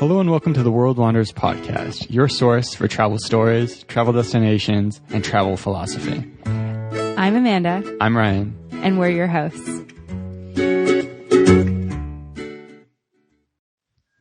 Hello and welcome to the World Wanderers podcast, your source for travel stories, travel destinations, and travel philosophy. I'm Amanda. I'm Ryan. And we're your hosts.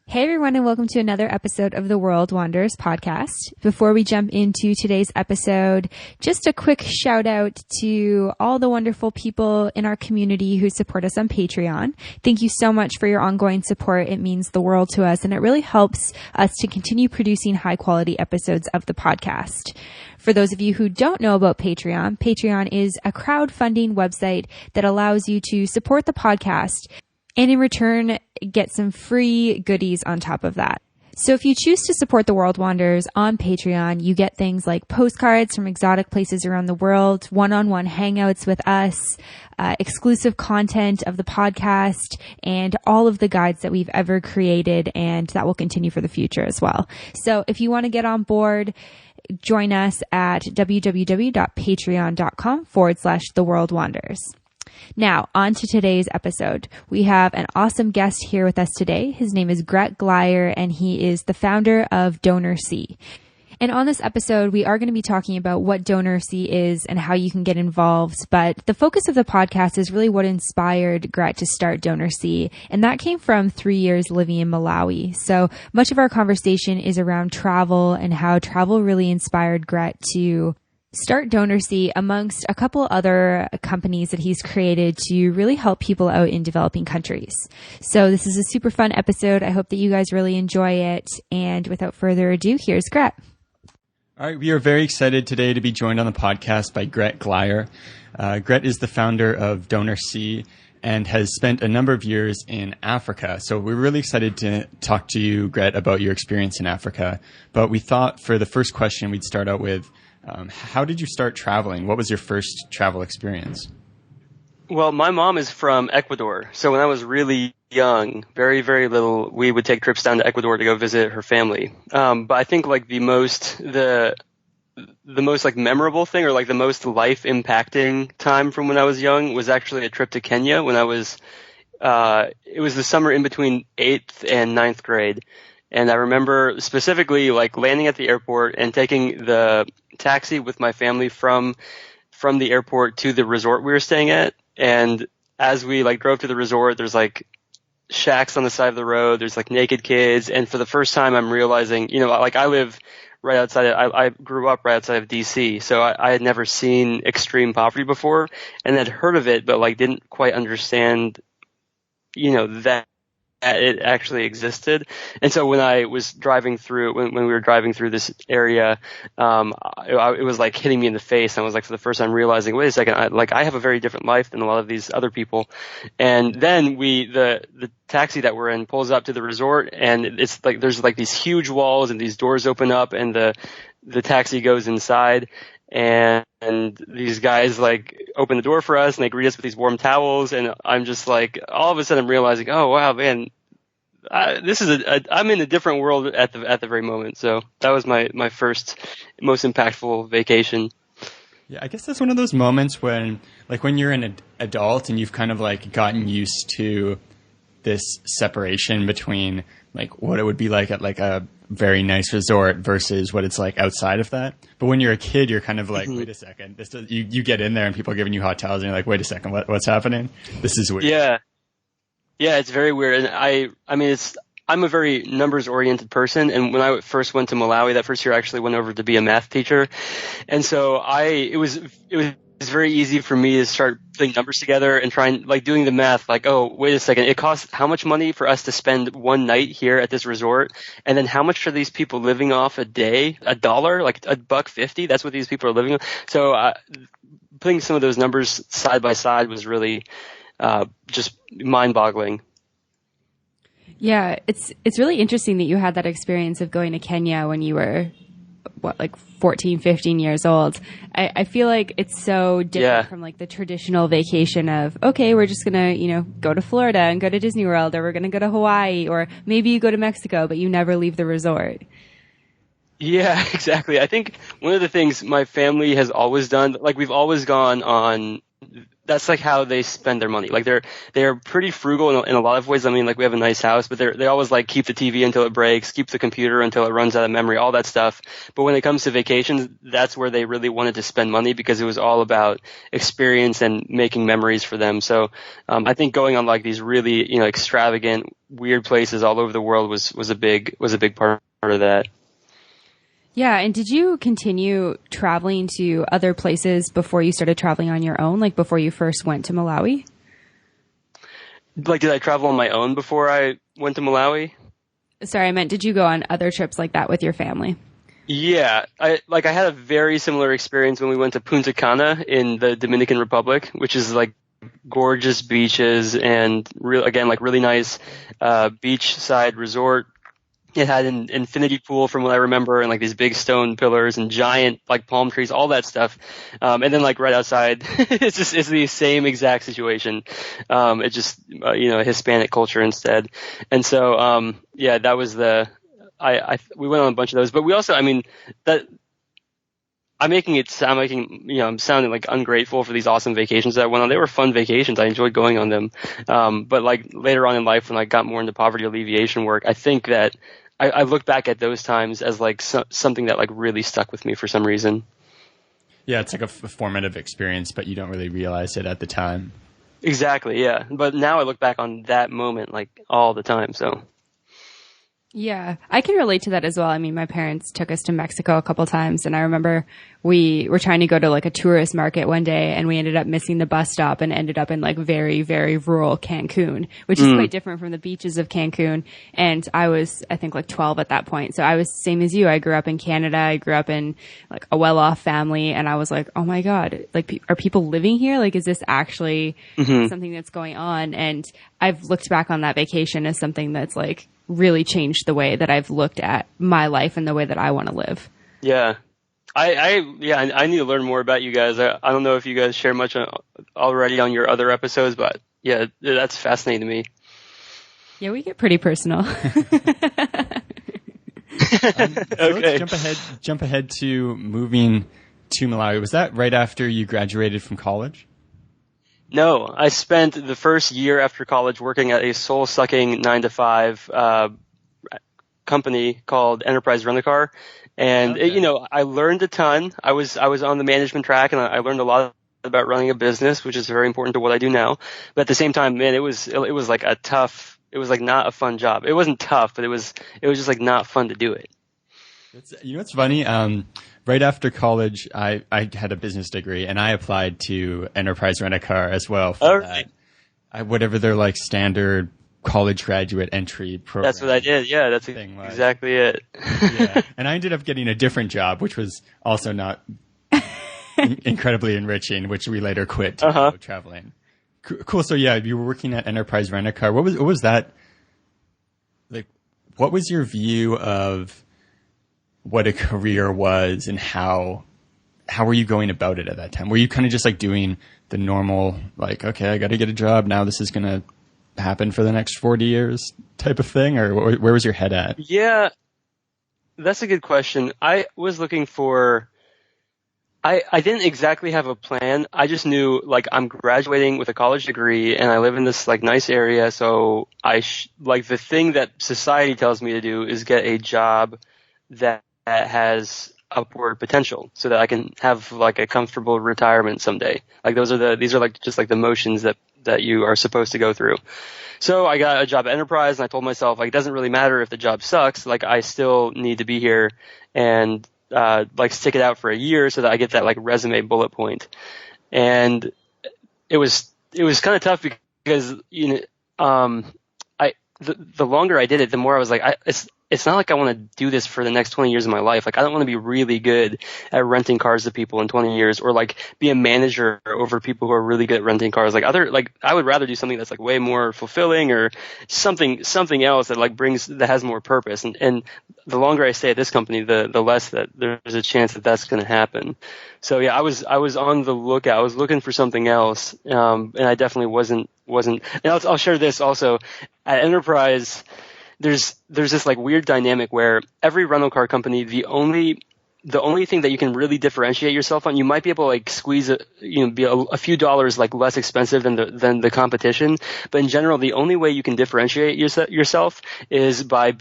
Hey everyone, and welcome to another episode of the World Wanderers podcast. Before we jump into today's episode, just a quick shout out to all the wonderful people in our community who support us on Patreon. Thank you so much for your ongoing support. It means the world to us, and it really helps us to continue producing high quality episodes of the podcast. For those of you who don't know about Patreon, Patreon is a crowdfunding website that allows you to support the podcast and in return, get some free goodies on top of that. So if you choose to support the World Wanderers on Patreon, you get things like postcards from exotic places around the world, one-on-one hangouts with us, exclusive content of the podcast, and all of the guides that we've ever created, and that will continue for the future as well. So if you want to get on board, join us at www.patreon.com/The World Wanderers. Now, on to today's episode. We have an awesome guest here with us today. His name is Gret Glyer, and he is the founder of DonorSee. And on this episode, we are going to be talking about what DonorSee is and how you can get involved. But the focus of the podcast is really what inspired Gret to start DonorSee. And that came from 3 years living in Malawi. So much of our conversation is around travel and how travel really inspired Gret to start DonorSee amongst a couple other companies that he's created to really help people out in developing countries. So this is a super fun episode. I hope that you guys really enjoy it. And without further ado, here's Gret. All right, we are very excited today to be joined on the podcast by Gret Glyer. Gret is the founder of DonorSee and has spent a number of years in Africa. So we're really excited to talk to you, Gret, about your experience in Africa. But we thought for the first question, we'd start out with, how did you start traveling? What was your first travel experience? Well, my mom is from Ecuador. So when I was really young, very, very little, we would take trips down to Ecuador to go visit her family. But I think like the most like memorable thing, or like the most life impacting time from when I was young, was actually a trip to Kenya when I was, it was the summer in between 8th and 9th grade. And I remember specifically like landing at the airport and taking the taxi with my family from the airport to the resort we were staying at. And as we like drove to the resort, there's like shacks on the side of the road. There's like naked kids. And for the first time, I'm realizing, you know, like I live right outside, I grew up right outside of DC. So I had never seen extreme poverty before and had heard of it, but like didn't quite understand, you know, that it actually existed. And so when I was driving through, when we were driving through this area, it was like hitting me in the face. And I was like, for the first time realizing, wait a second, I have a very different life than a lot of these other people. And then the taxi that we're in pulls up to the resort, and it's like, there's like these huge walls and these doors open up, and the taxi goes inside. And these guys like open the door for us and they greet us with these warm towels. And I'm just like, all of a sudden I'm realizing, oh wow, man, I'm in a different world at the very moment. So that was my first, most impactful vacation. Yeah, I guess that's one of those moments when you're an adult and you've kind of like gotten used to this separation between like what it would be like at like a very nice resort versus what it's like outside of that. But when you're a kid, you're kind of like, wait a second, you get in there and people are giving you hot towels and you're like, wait a second, what's happening? This is weird. Yeah, it's very weird. And I mean, I'm a very numbers oriented person. And when I first went to Malawi, that first year I actually went over to be a math teacher. And so it was very easy for me to start putting numbers together and trying, like doing the math, like, oh, wait a second, it costs how much money for us to spend one night here at this resort? And then how much are these people living off a day? $1, like $1.50? That's what these people are living on. So putting some of those numbers side by side was really just mind boggling. Yeah, it's really interesting that you had that experience of going to Kenya when you were, like 14, 15 years old. I feel like it's so different from like the traditional vacation of, okay, we're just going to, you know, go to Florida and go to Disney World, or we're going to go to Hawaii, or maybe you go to Mexico, but you never leave the resort. Yeah, exactly. I think one of the things my family has always done, like we've always gone on that's like how they spend their money. Like they're pretty frugal in a lot of ways. I mean, like we have a nice house, but they always like keep the TV until it breaks, keep the computer until it runs out of memory, all that stuff. But when it comes to vacations, that's where they really wanted to spend money because it was all about experience and making memories for them. So I think going on like these really, you know, extravagant, weird places all over the world was a big part of that. Yeah. And did you continue traveling to other places before you started traveling on your own, like before you first went to Malawi? Like, did I travel on my own before I went to Malawi? Sorry, I meant, did you go on other trips like that with your family? Yeah. I had a very similar experience when we went to Punta Cana in the Dominican Republic, which is like gorgeous beaches and really nice, beachside resort. It had an infinity pool from what I remember and like these big stone pillars and giant like palm trees, all that stuff. And then like right outside, it's the same exact situation. It's just, a Hispanic culture instead. And so, that was we went on a bunch of those, but we also, I'm sounding like ungrateful for these awesome vacations that I went on. They were fun vacations. I enjoyed going on them. But like later on in life when I got more into poverty alleviation work, I think that I look back at those times as like something that like really stuck with me for some reason. Yeah, it's like a formative experience, but you don't really realize it at the time. Exactly, yeah. But now I look back on that moment like all the time, so. Yeah, I can relate to that as well. I mean, my parents took us to Mexico a couple times, and I remember we were trying to go to like a tourist market one day, and we ended up missing the bus stop and ended up in like very, very rural Cancun, which is quite different from the beaches of Cancun. And I was, I think, like 12 at that point. So I was same as you. I grew up in Canada. I grew up in like a well-off family, and I was like, oh my God, like, are people living here? Like, is this actually something that's going on? And I've looked back on that vacation as something that's like really changed the way that I've looked at my life and the way that I want to live. Yeah. I need to learn more about you guys. I don't know if you guys share much already on your other episodes, but yeah, that's fascinating to me. Yeah, we get pretty personal. Okay. Let's jump ahead to moving to Malawi. Was that right after you graduated from college? No, I spent the first year after college working at a soul-sucking 9-to-5 company called Enterprise Rent-A-Car, and I learned a ton. I was on the management track, and I learned a lot about running a business, which is very important to what I do now. But at the same time, man, it was like a tough. It was like not a fun job. It wasn't tough, but it was just like not fun to do it. It's funny. Right after college, I had a business degree, and I applied to Enterprise Rent-A-Car as well for that. Whatever their like standard college graduate entry program. That's what I did. Yeah, that's exactly it. Yeah, and I ended up getting a different job, which was also not incredibly enriching, which we later quit to go traveling. Cool. So yeah, you were working at Enterprise Rent-A-Car. What was that? Like, what was your view of what a career was, and how were you going about it at that time? Were you kind of just like doing the normal, like, okay, I got to get a job now, this is going to happen for the next 40 years type of thing, or where was your head at? Yeah, that's a good question. I was looking for, I didn't exactly have a plan. I just knew like I'm graduating with a college degree and I live in this like nice area. So like the thing that society tells me to do is get a job that has upward potential so that I can have like a comfortable retirement someday. Like these are like just like the motions that you are supposed to go through. So I got a job at Enterprise and I told myself like, it doesn't really matter if the job sucks. Like I still need to be here and, like stick it out for a year so that I get that like resume bullet point. And it was kind of tough because, the longer I did it, the more I was like, it's not like I want to do this for the next 20 years of my life. Like I don't want to be really good at renting cars to people in 20 years or like be a manager over people who are really good at renting cars. Like I would rather do something that's like way more fulfilling or something else that like that has more purpose. And the longer I stay at this company, the less that there's a chance that that's going to happen. So yeah, I was on the lookout. I was looking for something else. And I definitely wasn't, and I'll share this also at Enterprise. There's this like weird dynamic where every rental car company, the only the only thing that you can really differentiate yourself on, you might be able to like squeeze be a few dollars like less expensive than the competition. But in general, the only way you can differentiate yourself is by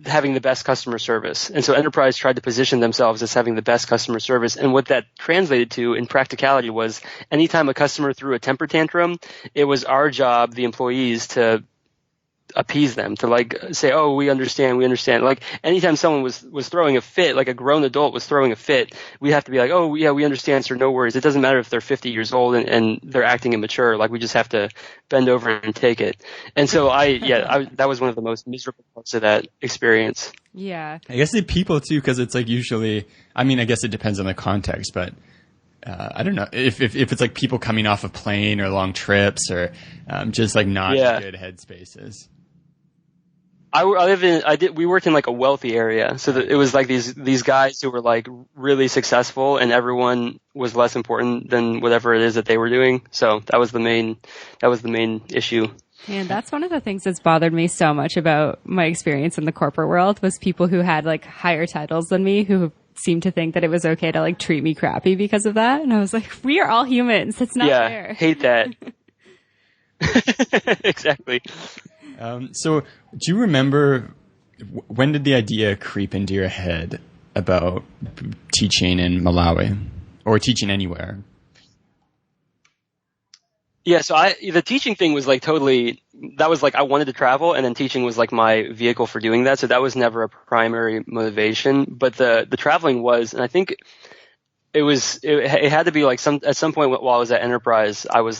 having the best customer service. And so Enterprise tried to position themselves as having the best customer service. And what that translated to in practicality was anytime a customer threw a temper tantrum, it was our job, the employees, to appease them, to like say, oh, we understand. Like anytime someone was throwing a fit, like a grown adult was throwing a fit, we have to be like, oh yeah, we understand, sir, no worries. It doesn't matter if they're 50 years old and they're acting immature. Like we just have to bend over and take it. And so that was one of the most miserable parts of that experience. Yeah. I guess the people too, because it's like usually, I mean, I guess it depends on the context, but I don't know if it's like people coming off a plane or long trips or just like not good headspaces. We worked in like a wealthy area, so that it was like these guys who were like really successful, and everyone was less important than whatever it is that they were doing. So that was the main issue. And that's one of the things that's bothered me so much about my experience in the corporate world was people who had like higher titles than me who seemed to think that it was okay to like treat me crappy because of that. And I was like, we are all humans. It's not fair. Yeah, hate that. Exactly. So do you remember when did the idea creep into your head about teaching in Malawi or teaching anywhere? Yeah, so the teaching thing was like that was like I wanted to travel, and then teaching was like my vehicle for doing that. So that was never a primary motivation, but the traveling was, and I think it had to be like at some point while I was at Enterprise, I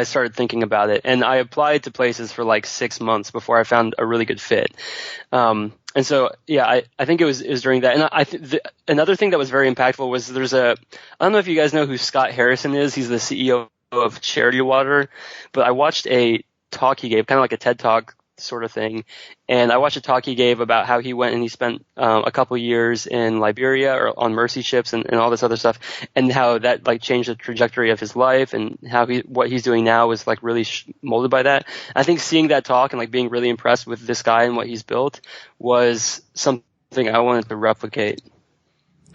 started thinking about it, and I applied to places for like 6 months before I found a really good fit. And so, yeah, I think it was during that. And another thing that was very impactful was I don't know if you guys know who Scott Harrison is. He's the CEO of Charitable, but I watched a talk he gave, kind of like a TED Talk sort of thing. And I watched a talk he gave about how he went and he spent a couple years in Liberia or on mercy ships and all this other stuff, and how that like changed the trajectory of his life, and how what he's doing now is like really molded by that. I think seeing that talk and like being really impressed with this guy and what he's built was something I wanted to replicate.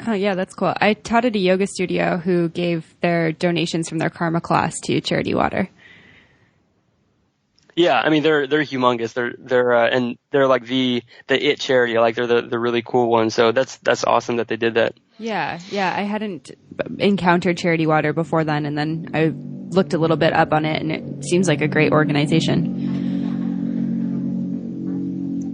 Oh yeah, that's cool. I taught at a yoga studio who gave their donations from their karma class to Charity Water. Yeah, I mean they're humongous. They're like the it charity. Like they're the really cool one. So that's awesome that they did that. Yeah. I hadn't encountered Charity Water before then, and then I looked a little bit up on it, and it seems like a great organization.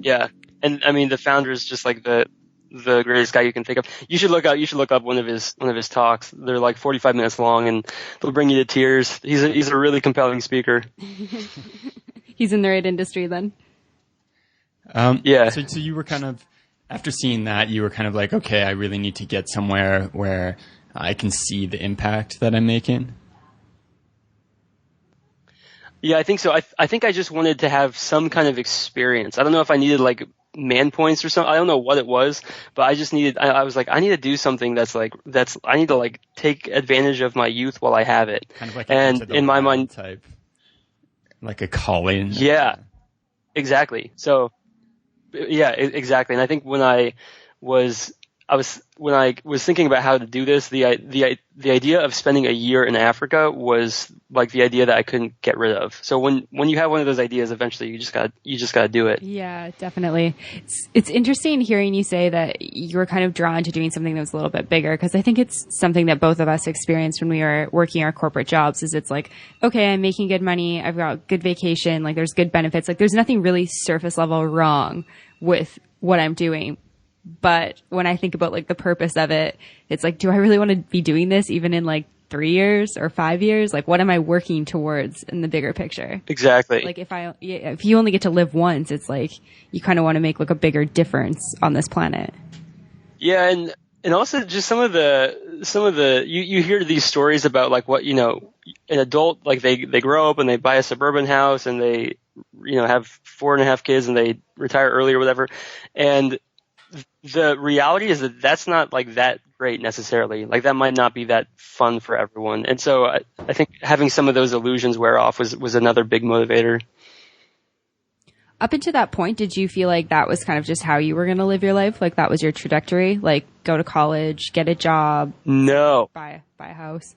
Yeah, and I mean the founder is just like the greatest guy you can think of. You should look up one of his talks. They're like 45 minutes long, and they'll bring you to tears. He's a really compelling speaker. He's in the right industry then. Yeah. So you were kind of, after seeing that, you were kind of like, okay, I really need to get somewhere where I can see the impact that I'm making. Yeah, I think so. I think I just wanted to have some kind of experience. I don't know if I needed like man points or something. I don't know what it was, but I just needed, I was like, I need to do something I need to like take advantage of my youth while I have it. Kind of like in my mind type. Like a calling. Yeah, exactly. So, yeah, exactly. And I think when I was thinking about how to do this, the idea of spending a year in Africa was like the idea that I couldn't get rid of. So when you have one of those ideas, eventually you just gotta do it. Yeah, definitely. It's interesting hearing you say that you were kind of drawn to doing something that was a little bit bigger, because I think it's something that both of us experienced when we were working our corporate jobs. Is it's like, okay, I'm making good money, I've got good vacation, like there's good benefits, like there's nothing really surface level wrong with what I'm doing. But when I think about like the purpose of it, it's like, do I really want to be doing this even in like 3 years or 5 years? Like, what am I working towards in the bigger picture? Exactly. Like if you only get to live once, it's like you kind of want to make like a bigger difference on this planet. Yeah. And also just some of the, you hear these stories about like what, an adult, like they grow up and they buy a suburban house and they, have 4.5 kids and they retire early or whatever. And the reality is that that's not like that great necessarily. Like that might not be that fun for everyone. And so I think having some of those illusions wear off was another big motivator. up until that point, did you feel like that was kind of just how you were going to live your life? Like that was your trajectory? Like go to college, get a job? No. Buy a house?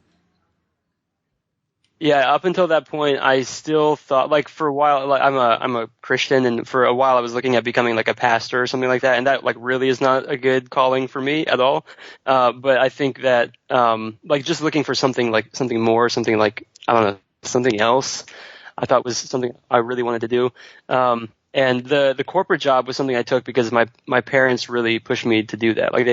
Yeah, up until that point, I still thought, like, for a while, like, I'm a Christian, and for a while I was looking at becoming like a pastor or something like that, and that like really is not a good calling for me at all. But I think that, like, just looking for something more, something like, I don't know, something else, I thought was something I really wanted to do. And the corporate job was something I took because my parents really pushed me to do that. Like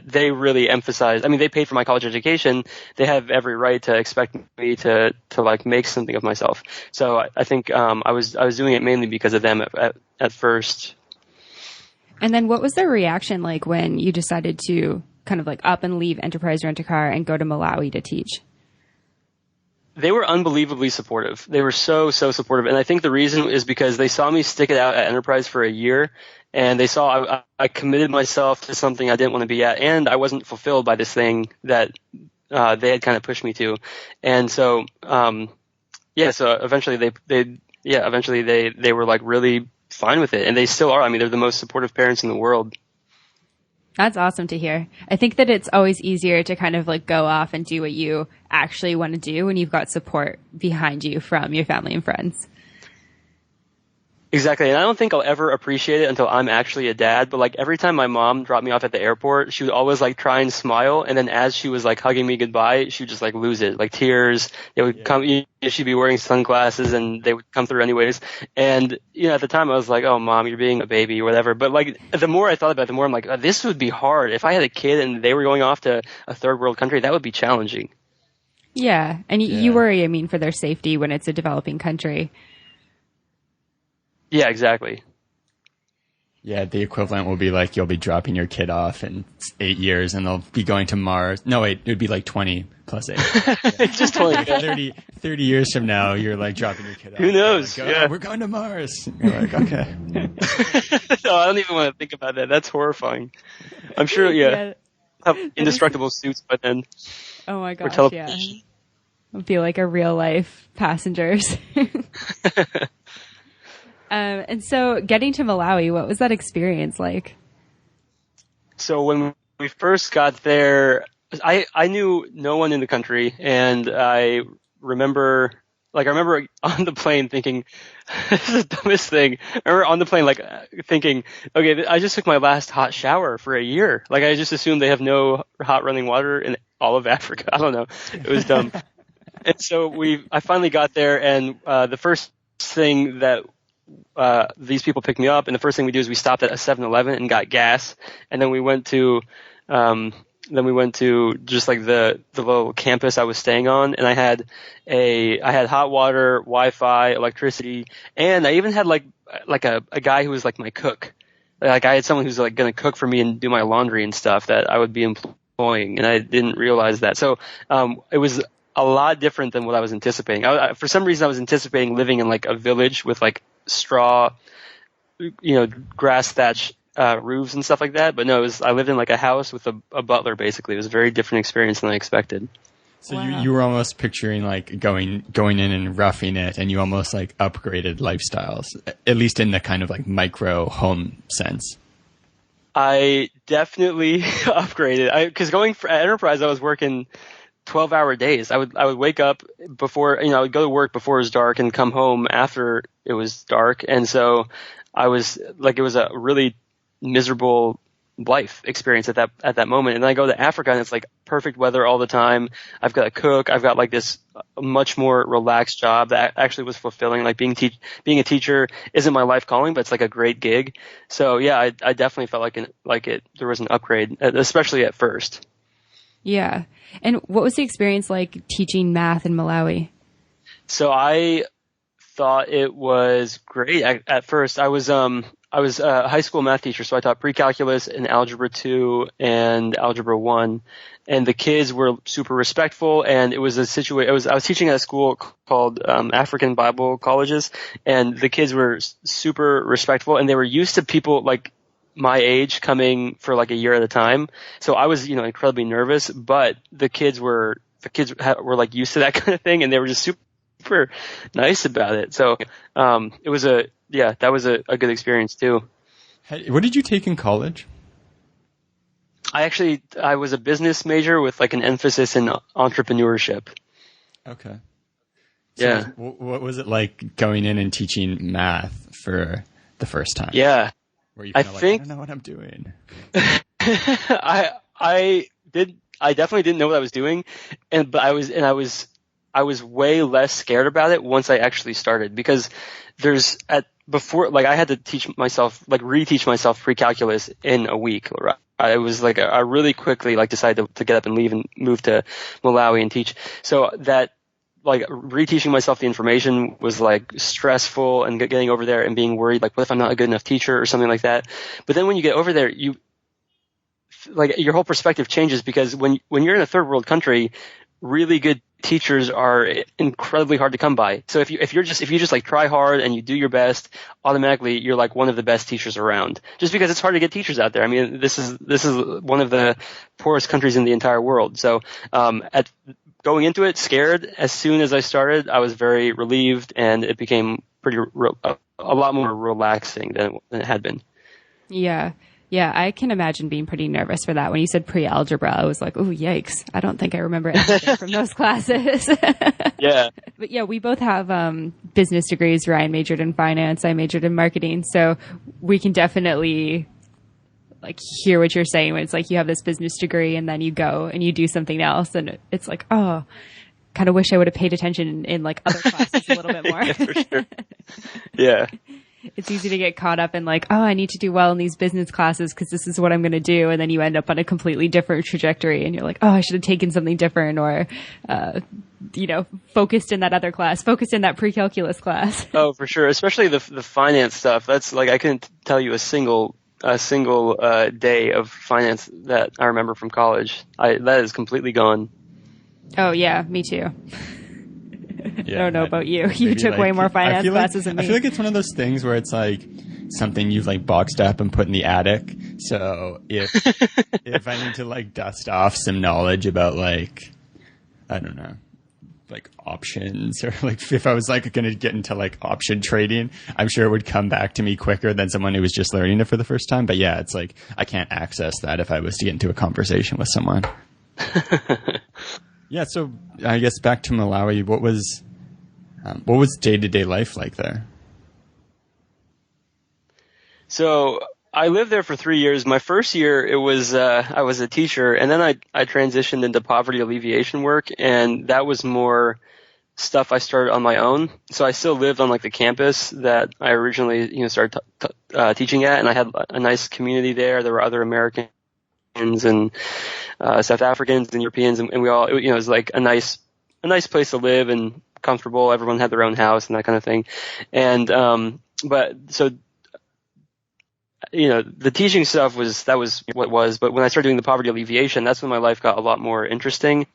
they really emphasized, I mean, they paid for my college education. They have every right to expect me to like make something of myself. So I think, I was doing it mainly because of them at first. And then what was their reaction like when you decided to kind of like up and leave Enterprise Rent-A-Car and go to Malawi to teach? They were unbelievably supportive. They were so supportive. And I think the reason is because they saw me stick it out at Enterprise for a year, and they saw I committed myself to something I didn't want to be at, and I wasn't fulfilled by this thing that they had kind of pushed me to. And so, so eventually they were like really fine with it, and they still are. I mean, they're the most supportive parents in the world. That's awesome to hear. I think that it's always easier to kind of like go off and do what you actually want to do when you've got support behind you from your family and friends. Exactly. And I don't think I'll ever appreciate it until I'm actually a dad. But like every time my mom dropped me off at the airport, she would always like try and smile. And then as she was like hugging me goodbye, she would just like lose it, like tears. They would come, she'd be wearing sunglasses and they would come through anyways. And, at the time I was like, oh, Mom, you're being a baby or whatever. But like the more I thought about it, the more I'm like, oh, this would be hard. If I had a kid and they were going off to a third world country, that would be challenging. Yeah. And you worry, I mean, for their safety when it's a developing country. Yeah, exactly. Yeah, the equivalent will be like you'll be dropping your kid off in 8 years and they'll be going to Mars. No, wait, it would be like 20 plus 8. Yeah. Just 20. 30 years from now, you're like dropping your kid off. Who knows? Like, yeah. We're going to Mars. You're like, okay. No, I don't even want to think about that. that's horrifying. I'm sure, have indestructible suits by then. Oh my gosh, yeah. It'll be like a real life passengers. And so getting to Malawi, what was that experience like? So when we first got there, I knew no one in the country, and I remember on the plane thinking, this is the dumbest thing. I remember on the plane thinking, okay, I just took my last hot shower for a year. Like I just assumed they have no hot running water in all of Africa. I don't know. It was dumb. And so I finally got there, and the first thing that these people picked me up, and the first thing we do is we stopped at a 7-Eleven and got gas, and then we went to just like the little campus I was staying on, and I had hot water, Wi-Fi, electricity, and I even had like a guy who was like my cook. Like I had someone who's like going to cook for me and do my laundry and stuff that I would be employing, and I didn't realize that. So it was a lot different than what I was anticipating. For some reason, I was anticipating living in like a village with like straw, grass thatch roofs and stuff like that. But no, I lived in like a house with a butler. Basically, it was a very different experience than I expected. So wow. you were almost picturing like going in and roughing it, and you almost like upgraded lifestyles, at least in the kind of like micro home sense. I definitely upgraded. Because going for Enterprise, I was working 12-hour days. I would wake up before, I would go to work before it was dark and come home after it was dark. And so I was like, it was a really miserable life experience at that moment. And then I go to Africa and it's like perfect weather all the time. I've got a cook. I've got like this much more relaxed job that actually was fulfilling. Like being a teacher isn't my life calling, but it's like a great gig. So yeah, I definitely felt there was an upgrade, especially at first. Yeah. And what was the experience like teaching math in Malawi? So I thought it was great at first. I was a high school math teacher, so I taught pre-calculus and algebra 2 and algebra 1. And the kids were super respectful, and it was a situation. I was teaching at a school called African Bible Colleges, and the kids were super respectful, and they were used to people like my age coming for like a year at a time. So I was, incredibly nervous, but the kids were like used to that kind of thing, and they were just super nice about it. So it was yeah, that was a good experience too. Hey, what did you take in college? I was a business major with like an emphasis in entrepreneurship. Okay. So Yeah. what was it like going in and teaching math for the first time? Yeah. Were you I kind of think I don't know what I'm doing. I definitely didn't know what I was doing, but I was way less scared about it once I actually started, because before, like, I had to reteach myself pre-calculus in a week. Right? I was like, I really quickly like decided to get up and leave and move to Malawi and teach. So that, like, reteaching myself the information was like stressful, and getting over there and being worried, like, what if I'm not a good enough teacher or something like that. But then when you get over there, your whole perspective changes, because when you're in a third world country, really good teachers are incredibly hard to come by. So if you just like try hard and you do your best, automatically you're like one of the best teachers around. Just because it's hard to get teachers out there. I mean, this is one of the poorest countries in the entire world. So going into it scared, as soon as I started, I was very relieved, and it became a lot more relaxing than it had been. Yeah. Yeah, I can imagine being pretty nervous for that. When you said pre-algebra, I was like, oh, yikes. I don't think I remember anything from those classes. Yeah. But yeah, we both have business degrees. Ryan majored in finance. I majored in marketing. So we can definitely like hear what you're saying when it's like you have this business degree and then you go and you do something else. And it's like, oh, kind of wish I would have paid attention in like other classes a little bit more. Yeah, for sure. Yeah. It's easy to get caught up in like, oh, I need to do well in these business classes because this is what I'm going to do. And then you end up on a completely different trajectory and you're like, oh, I should have taken something different, or, focused in that other class, focused in that pre-calculus class. Oh, for sure. Especially the finance stuff. That's like, I couldn't tell you a single day of finance that I remember from college. That is completely gone. Oh yeah, me too. Yeah, I don't know about you. You took way more finance classes than me. I feel like it's one of those things where it's like something you've like boxed up and put in the attic. So if I need to like dust off some knowledge about like, I don't know, like options, or like if I was like going to get into like option trading, I'm sure it would come back to me quicker than someone who was just learning it for the first time. But yeah, it's like I can't access that if I was to get into a conversation with someone. Yeah, so I guess back to Malawi, what was day-to-day life like there? So I lived there for 3 years. My first year, I was a teacher, and then I transitioned into poverty alleviation work, and that was more stuff I started on my own. So I still lived on like the campus that I originally started teaching at, and I had a nice community there. There were other Americans and South Africans and Europeans, and we all, it was like a nice place to live and comfortable. Everyone had their own house and that kind of thing. And but so the teaching stuff was what it was. But when I started doing the poverty alleviation, that's when my life got a lot more interesting,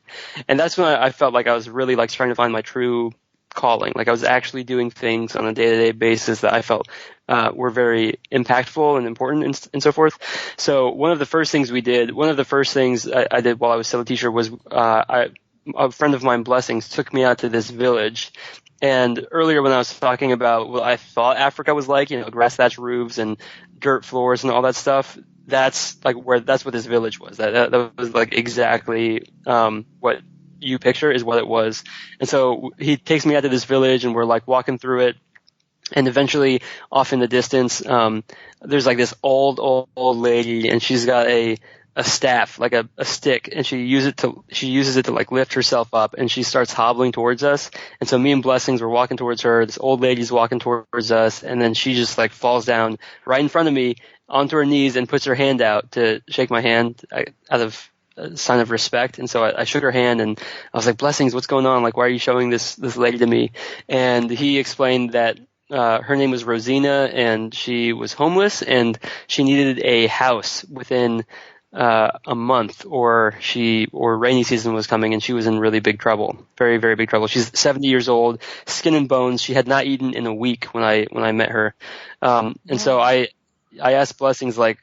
and that's when I felt like I was really like trying to find my true calling. Like I was actually doing things on a day-to-day basis that I felt were very impactful and important and so forth. So one of the first things I did while I was still a teacher was a friend of mine, Blessings, took me out to this village. And earlier when I was talking about what I thought Africa was like, grass thatched roofs and dirt floors and all that stuff, that's what this village was. That was like exactly what you picture is what it was. And so he takes me out to this village and we're like walking through it. And eventually off in the distance, there's like this old lady, and she's got a staff, like a stick, and she uses it to like lift herself up, and she starts hobbling towards us. And so me and Blessings were walking towards her. This old lady's walking towards us, and then she just like falls down right in front of me onto her knees and puts her hand out to shake my hand out of a sign of respect. And so I shook her hand, and I was like, Blessings, what's going on? Like, why are you showing this lady to me? And he explained that her name was Rosina, and she was homeless, and she needed a house within a month, or rainy season was coming, and she was in really big trouble, very, very big trouble. She's 70 years old, skin and bones. She had not eaten in a week when I met her, and so I asked Blessings, like,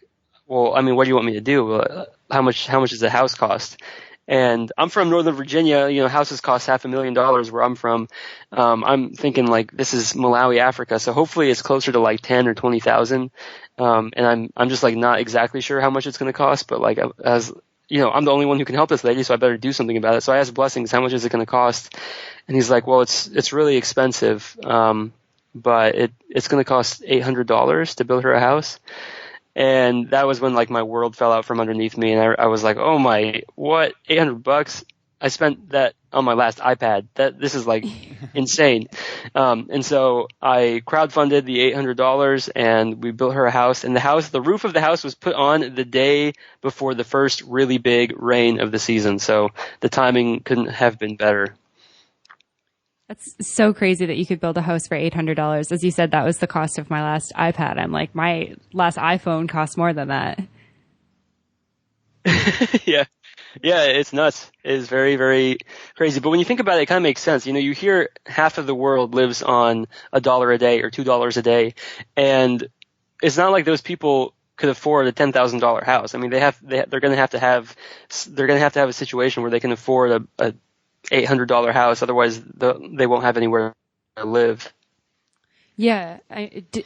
well, I mean, what do you want me to do? How much does the house cost? And I'm from Northern Virginia. You know, houses cost $500,000 where I'm from. I'm thinking like this is Malawi, Africa. So hopefully it's closer to like 10 or 20,000. And I'm just like not exactly sure how much it's going to cost, but like as you know, I'm the only one who can help this lady, so I better do something about it. So I asked Blessings, how much is it going to cost? And he's like, well, it's really expensive. But it's going to cost $800 to build her a house. And that was when like my world fell out from underneath me, and I was like, oh my, what, $800? I spent that on my last iPad. This is like insane. And so I crowdfunded the $800 and we built her a house, and the roof of the house was put on the day before the first really big rain of the season. So the timing couldn't have been better. That's so crazy that you could build a house for $800. As you said, that was the cost of my last iPad. I'm like, my last iPhone cost more than that. Yeah. Yeah, it's nuts. It is very, very crazy. But when you think about it, it kind of makes sense. You know, you hear half of the world lives on $1 a day or $2 a day. And it's not like those people could afford a $10,000 house. I mean, they're going to have to have a situation where they can afford a $800 house. Otherwise, they won't have anywhere to live. Yeah.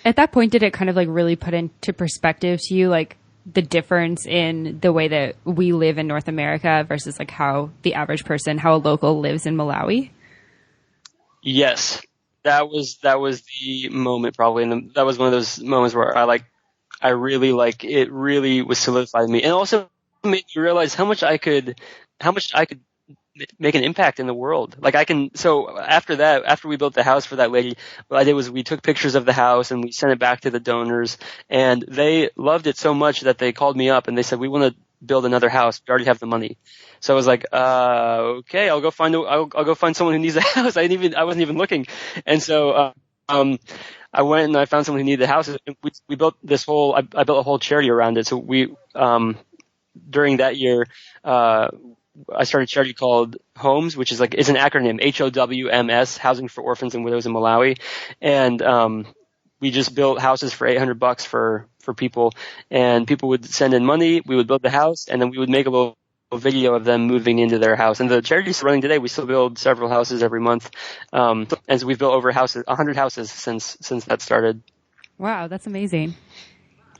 At that point, did it kind of like really put into perspective to you, like the difference in the way that we live in North America versus like how the average person, how a local lives in Malawi? Yes. That was the moment probably. And that was one of those moments where I really it really was solidified in me. And also made me realize how much I could make an impact in the world. So after we built the house for that lady, what I did was we took pictures of the house and we sent it back to the donors, and they loved it so much that they called me up and they said, we want to build another house. We already have the money. So I was like, okay, I'll go find someone who needs a house. I wasn't even looking. And so, I went and I found someone who needed the house. We built I built a whole charity around it. So during that year, I started a charity called HOMES, which is it's an acronym, HOWMS, Housing for Orphans and Widows in Malawi. And, we just built houses for $800 for people, and people would send in money. We would build the house, and then we would make a little video of them moving into their house. And the charity is running today. We still build several houses every month. And so we've built over 100 houses since that started. Wow. That's amazing.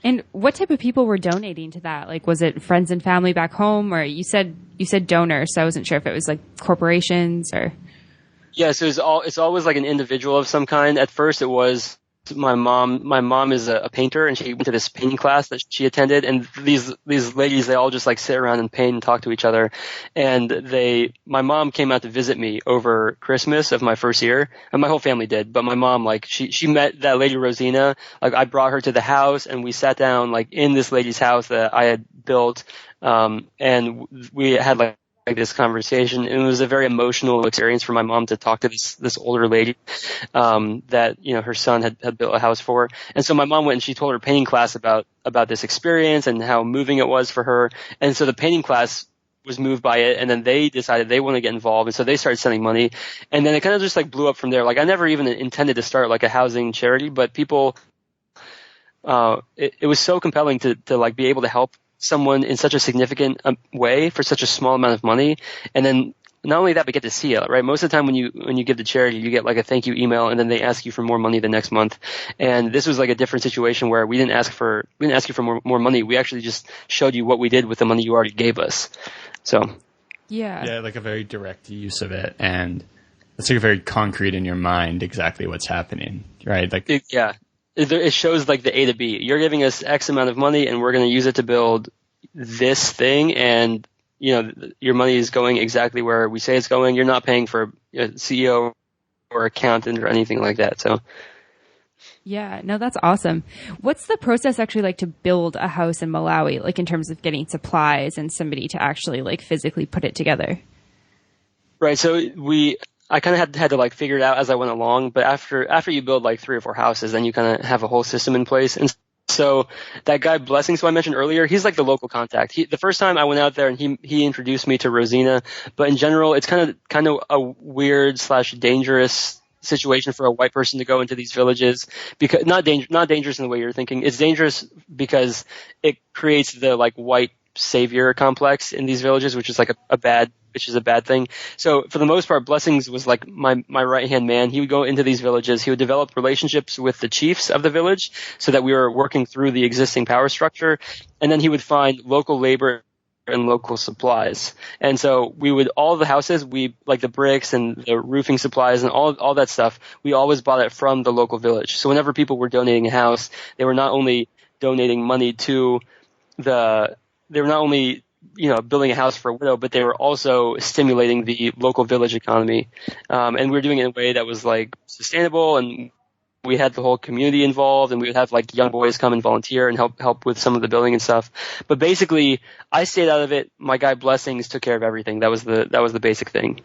And what type of people were donating to that? Like, was it friends and family back home, or you said donors, so I wasn't sure if it was like corporations or. Yeah, so it's always like an individual of some kind. At first it was my mom. My mom is a painter, and she went to this painting class that she attended, and these ladies, they all just like sit around and paint and talk to each other. And my mom came out to visit me over Christmas of my first year, and my whole family did, but my mom, she met that lady Rosina. I brought her to the house, and we sat down in this lady's house that I had built, and we had this conversation. And it was a very emotional experience for my mom to talk to this older lady, that, her son had built a house for. And so my mom went and she told her painting class about this experience and how moving it was for her. And so the painting class was moved by it, and then they decided they want to get involved. And so they started sending money, and then it kind of just blew up from there. I never even intended to start a housing charity, but people, it was so compelling to be able to help someone in such a significant way for such a small amount of money. And then not only that, but get to see it, right? Most of the time when you give to charity, you get a thank you email, and then they ask you for more money the next month. And this was a different situation where we didn't ask you for more money. We actually just showed you what we did with the money you already gave us. So. Yeah, a very direct use of it. And it's very concrete in your mind exactly what's happening, right? Yeah. It shows the A to B. You're giving us X amount of money, and we're going to use it to build this thing. And, your money is going exactly where we say it's going. You're not paying for a CEO or accountant or anything like that. So. Yeah, no, that's awesome. What's the process actually to build a house in Malawi, in terms of getting supplies and somebody to actually physically put it together? Right. So I kind of had to figure it out as I went along, but after you build 3 or 4 houses, then you kind of have a whole system in place. And so that guy Blessings, who I mentioned earlier, he's the local contact. The first time I went out there, and he introduced me to Rosina, but in general, it's kind of a weird / dangerous situation for a white person to go into these villages, because not dangerous in the way you're thinking. It's dangerous because it creates the white savior complex in these villages, which is like a bad thing. So for the most part, Blessings was like my right hand man. He would go into these villages. He would develop relationships with the chiefs of the village so that we were working through the existing power structure. And then he would find local labor and local supplies. And so all the houses, like the bricks and the roofing supplies and all that stuff, we always bought it from the local village. So whenever people were donating a house, they were not only donating money to they were not only, building a house for a widow, but they were also stimulating the local village economy. And we were doing it in a way that was like sustainable, and we had the whole community involved, and we would have like young boys come and volunteer and help with some of the building and stuff. But basically, I stayed out of it. My guy Blessings took care of everything. That was the basic thing.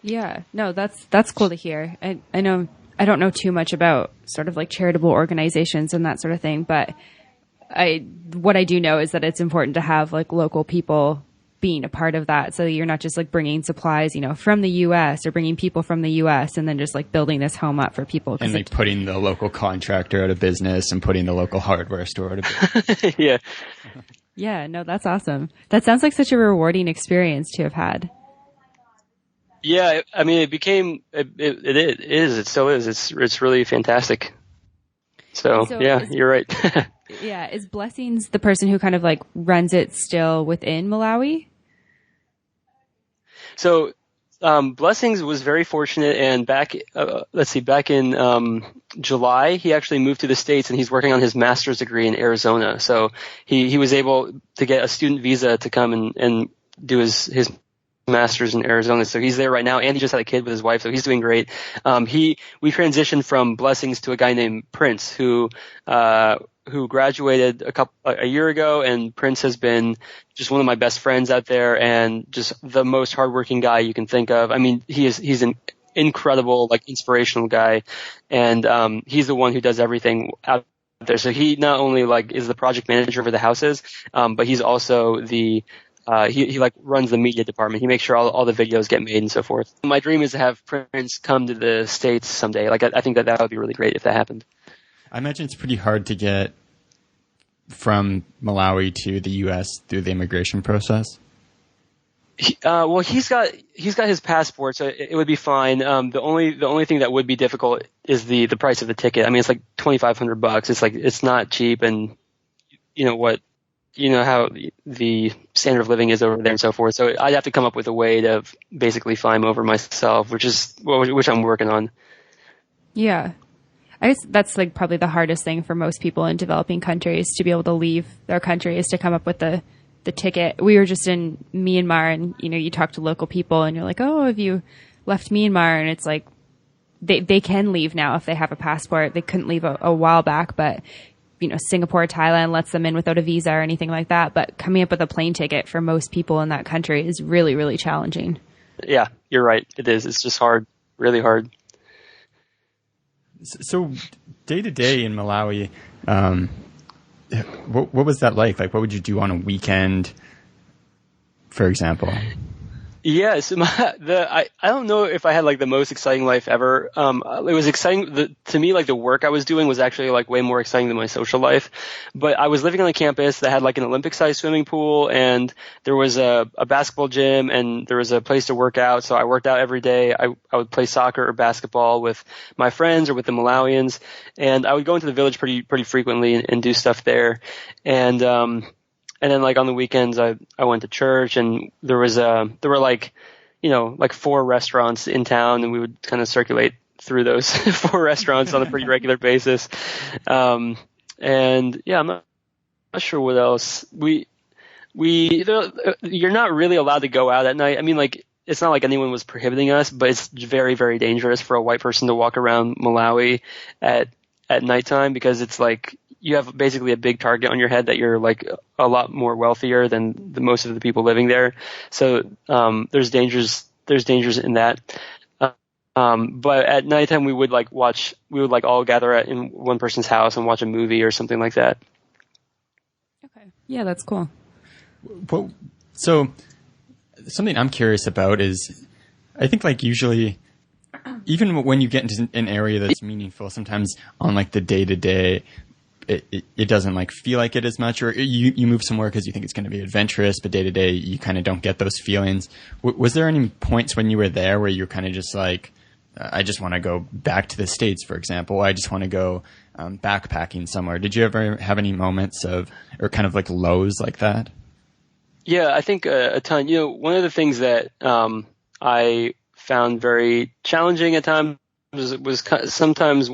Yeah, no, that's cool to hear. I know I don't know too much about sort of like charitable organizations and that sort of thing, but what I do know is that it's important to have like local people being a part of that. So you're not just like bringing supplies, from the US or bringing people from the US and then just like building this home up for people. And like putting the local contractor out of business and putting the local hardware store out of business. Yeah. Yeah, no, that's awesome. That sounds like such a rewarding experience to have had. Yeah. I mean, it still is. It's really fantastic. So yeah, you're right. Yeah. Is Blessings the person who kind of like runs it still within Malawi? So, Blessings was very fortunate, and back in July, he actually moved to the States, and he's working on his master's degree in Arizona. So he was able to get a student visa to come and do his master's in Arizona. So he's there right now, and he just had a kid with his wife, so he's doing great. We transitioned from Blessings to a guy named Prince who graduated a year ago, and Prince has been just one of my best friends out there and just the most hardworking guy you can think of. I mean, he's an incredible, like, inspirational guy, and he's the one who does everything out there. So he not only like is the project manager for the houses, but he's also he like runs the media department. He makes sure all the videos get made and so forth. My dream is to have Prince come to the States someday. Like, I think that would be really great if that happened. I imagine it's pretty hard to get from Malawi to the U.S. through the immigration process. Well, he's got his passport, so it would be fine. The only thing that would be difficult is the price of the ticket. I mean, it's like $2,500. It's like, it's not cheap, and how the standard of living is over there and so forth. So I'd have to come up with a way to basically fly him over myself, which I'm working on. Yeah. I guess that's like probably the hardest thing for most people in developing countries to be able to leave their country is to come up with the ticket. We were just in Myanmar, and you talk to local people and you're like, oh, have you left Myanmar? And it's like they can leave now if they have a passport. They couldn't leave a while back, but Singapore, Thailand lets them in without a visa or anything like that. But coming up with a plane ticket for most people in that country is really, really challenging. Yeah, you're right. It is. It's just hard, really hard. So day to day in Malawi, what was that like? Like, what would you do on a weekend, for example? Yeah, so I don't know if I had like the most exciting life ever. It was exciting to me. Like, the work I was doing was actually like way more exciting than my social life. But I was living on a campus that had like an Olympic-sized swimming pool, and there was a basketball gym, and there was a place to work out. So I worked out every day. I would play soccer or basketball with my friends or with the Malawians, and I would go into the village pretty frequently and do stuff there. And then, like, on the weekends, I went to church, and there were like 4 restaurants in town, and we would kind of circulate through those 4 restaurants on a pretty regular basis. And yeah, I'm not sure what else. You're not really allowed to go out at night. I mean, like, it's not like anyone was prohibiting us, but it's very, very dangerous for a white person to walk around Malawi at nighttime, because it's like, you have basically a big target on your head that you're like a lot more wealthier than most of the people living there. So there's dangers in that. But at nighttime we would all gather in one person's house and watch a movie or something like that. Okay. Yeah, that's cool. Well, so something I'm curious about is, I think, like, usually, even when you get into an area that's meaningful, sometimes on like the day to day, it doesn't like feel like it as much, or you move somewhere because you think it's going to be adventurous, but day to day you kind of don't get those feelings. Was there any points when you were there where you're kind of just like, I just want to go back to the States, for example. I just want to go backpacking somewhere. Did you ever have any moments or kind of like lows like that? Yeah, I think a ton. One of the things that I found very challenging at times was sometimes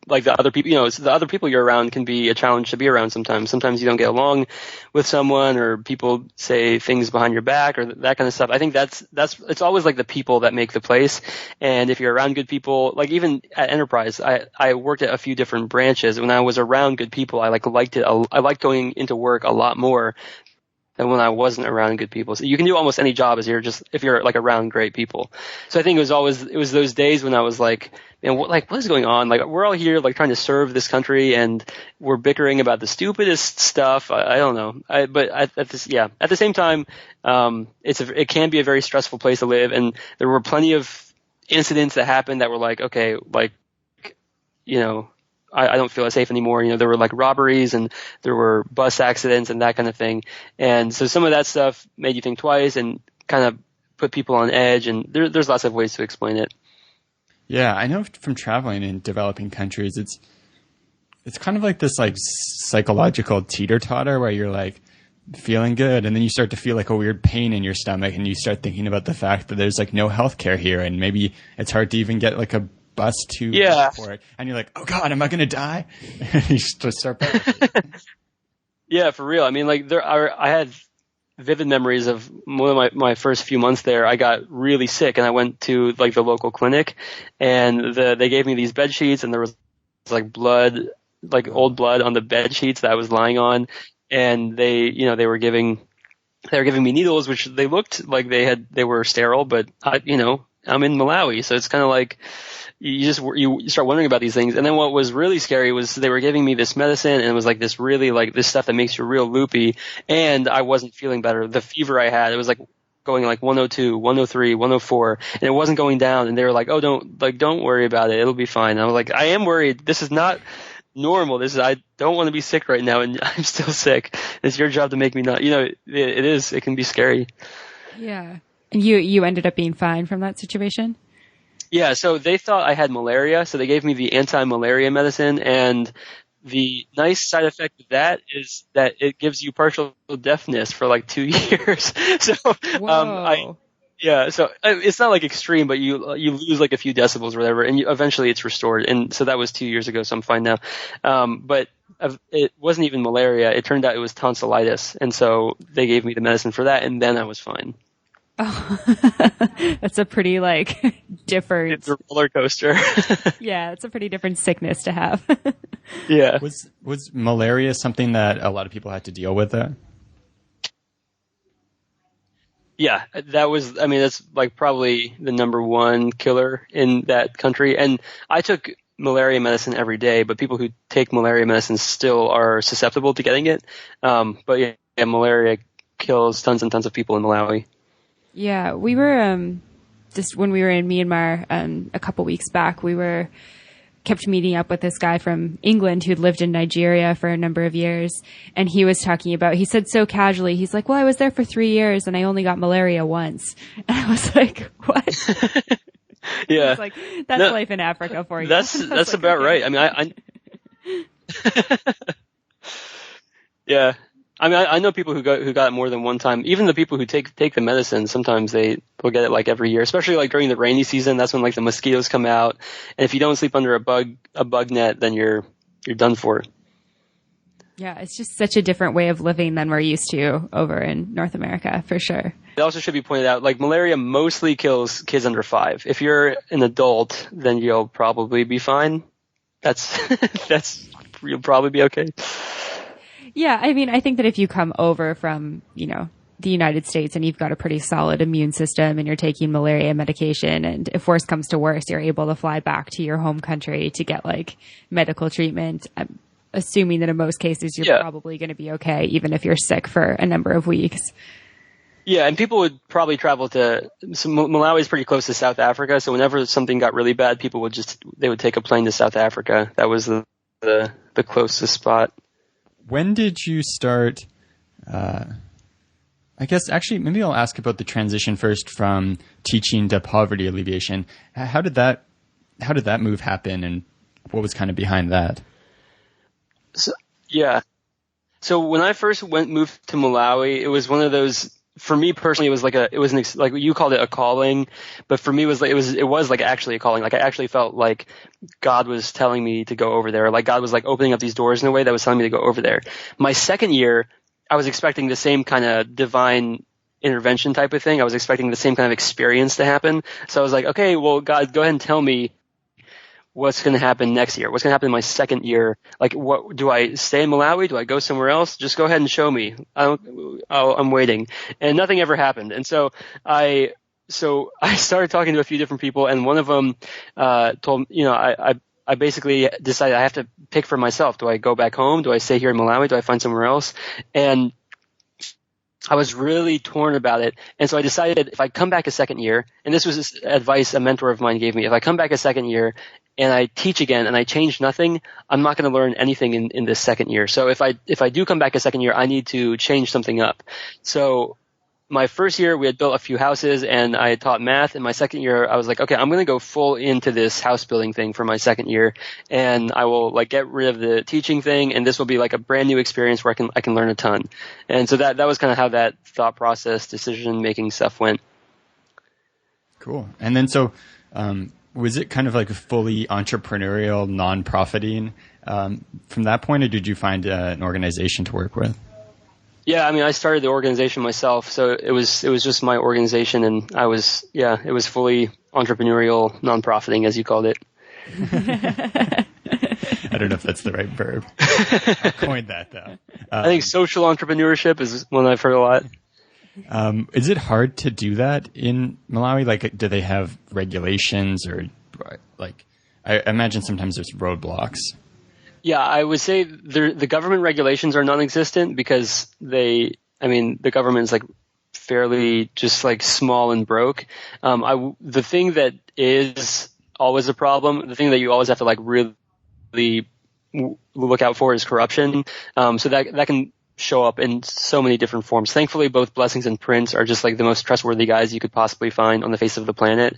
like the other people, the other people you're around can be a challenge to be around sometimes. Sometimes you don't get along with someone, or people say things behind your back, or that kind of stuff. I think it's always like the people that make the place. And if you're around good people, like even at Enterprise, I worked at a few different branches. When I was around good people, I liked it. I liked going into work a lot more than when I wasn't around good people. So you can do almost any job if you're like around great people. So I think it was those days when I was like, man, what is going on? Like, we're all here like trying to serve this country, and we're bickering about the stupidest stuff. I don't know. But at the same time, it can be a very stressful place to live. And there were plenty of incidents that happened that were like, okay, like, I don't feel as safe anymore. There were like robberies, and there were bus accidents and that kind of thing. And so some of that stuff made you think twice and kind of put people on edge. And there's lots of ways to explain it. Yeah, I know from traveling in developing countries, it's kind of like this like psychological teeter-totter where you're like feeling good, and then you start to feel like a weird pain in your stomach, and you start thinking about the fact that there's like no healthcare here, and maybe it's hard to even get like a bus to for it, and you're like, oh god, am I gonna die? You just start Yeah, for real. I mean, like I had vivid memories of one of my first few months there. I got really sick, and I went to like the local clinic, and they gave me these bed sheets, and there was like blood, like old blood on the bed sheets that I was lying on, and they were giving me needles, which they looked like they were sterile, but I'm in Malawi, so it's kind of like you start wondering about these things. And then what was really scary was they were giving me this medicine, and it was like this really like this stuff that makes you real loopy, and I wasn't feeling better. The fever I had, it was like going like 102, 103, 104, and it wasn't going down. And they were like, oh, don't worry about it. It'll be fine. And I was like, I am worried. This is not normal. I don't want to be sick right now, and I'm still sick. It's your job to make me not, it can be scary. Yeah. And you ended up being fine from that situation? Yeah, so they thought I had malaria, so they gave me the anti-malaria medicine, and the nice side effect of that is that it gives you partial deafness for like 2 years. So, Whoa. so it's not like extreme, but you lose like a few decibels or whatever, and eventually it's restored. And so that was 2 years ago, so I'm fine now. But it wasn't even malaria. It turned out it was tonsillitis, and so they gave me the medicine for that, and then I was fine. Oh, that's a pretty different. It's a roller coaster. Yeah, it's a pretty different sickness to have. Yeah. Was malaria something that a lot of people had to deal with there? Yeah, that's like probably the number one killer in that country. And I took malaria medicine every day, but people who take malaria medicine still are susceptible to getting it. But yeah, malaria kills tons and tons of people in Malawi. Yeah, we were just when we were in Myanmar a couple weeks back, we kept meeting up with this guy from England who'd lived in Nigeria for a number of years, and he was talking about, he said so casually, he's like, well, I was there for 3 years and I only got malaria once. And I was like, what? Yeah. It's like, that's life in Africa for you. That's about right. I mean, yeah. I mean, I know people who got it more than one time. Even the people who take the medicine, sometimes they'll get it like every year, especially like during the rainy season. That's when like the mosquitoes come out, and if you don't sleep under a bug net, then you're done for. Yeah, it's just such a different way of living than we're used to over in North America, for sure. It also should be pointed out, like malaria mostly kills kids under 5. If you're an adult, then you'll probably be fine. You'll probably be okay. Yeah, I mean, I think that if you come over from, the United States and you've got a pretty solid immune system and you're taking malaria medication, and if worse comes to worse, you're able to fly back to your home country to get like medical treatment, I'm assuming that in most cases you're probably going to be okay, even if you're sick for a number of weeks. Yeah, and people would probably travel Malawi is pretty close to South Africa, so whenever something got really bad, people would take a plane to South Africa. That was the the closest spot. When did you start? I guess actually, maybe I'll ask about the transition first from teaching to poverty alleviation. How did that move happen, and what was kind of behind that? So, yeah. So when I first moved to Malawi, it was one of those. For me personally, it was like you called it a calling, but for me it was like actually a calling. Like I actually felt like God was telling me to go over there. Like God was like opening up these doors in a way that was telling me to go over there. My second year, I was expecting the same kind of divine intervention type of thing. I was expecting the same kind of experience to happen. So I was like, okay, well, God, go ahead and tell me what's going to happen next year. What's going to happen in my second year? Like, what do I stay in Malawi? Do I go somewhere else? Just go ahead and show me. I'm waiting. And nothing ever happened. And so I started talking to a few different people, and one of them told, I basically decided I have to pick for myself. Do I go back home? Do I stay here in Malawi? Do I find somewhere else? And I was really torn about it. And so I decided if I come back a second year, and this was advice a mentor of mine gave me, if I come back a second year and I teach again and I change nothing, I'm not going to learn anything in this second year. So if I do come back a second year, I need to change something up. So my first year, we had built a few houses and I had taught math. In my second year, I was like, okay, I'm going to go full into this house building thing for my second year. And I will like get rid of the teaching thing. And this will be like a brand new experience where I can learn a ton. And so that was kind of how that thought process, decision making stuff went. Cool. And then was it kind of like a fully entrepreneurial, non-profiting from that point, or did you find an organization to work with? Yeah, I mean, I started the organization myself, so it was just my organization, and it was fully entrepreneurial, non-profiting, as you called it. I don't know if that's the right verb. I coined that, though. I think social entrepreneurship is one I've heard a lot. Is it hard to do that in Malawi? Like, do they have regulations, or like, I imagine sometimes there's roadblocks. Yeah, I would say the government regulations are non-existent because the government's like fairly just like small and broke. The thing that is always a problem, the thing that you always have to like really look out for is corruption. So that can show up in so many different forms. Thankfully, both Blessings and Prince are just like the most trustworthy guys you could possibly find on the face of the planet.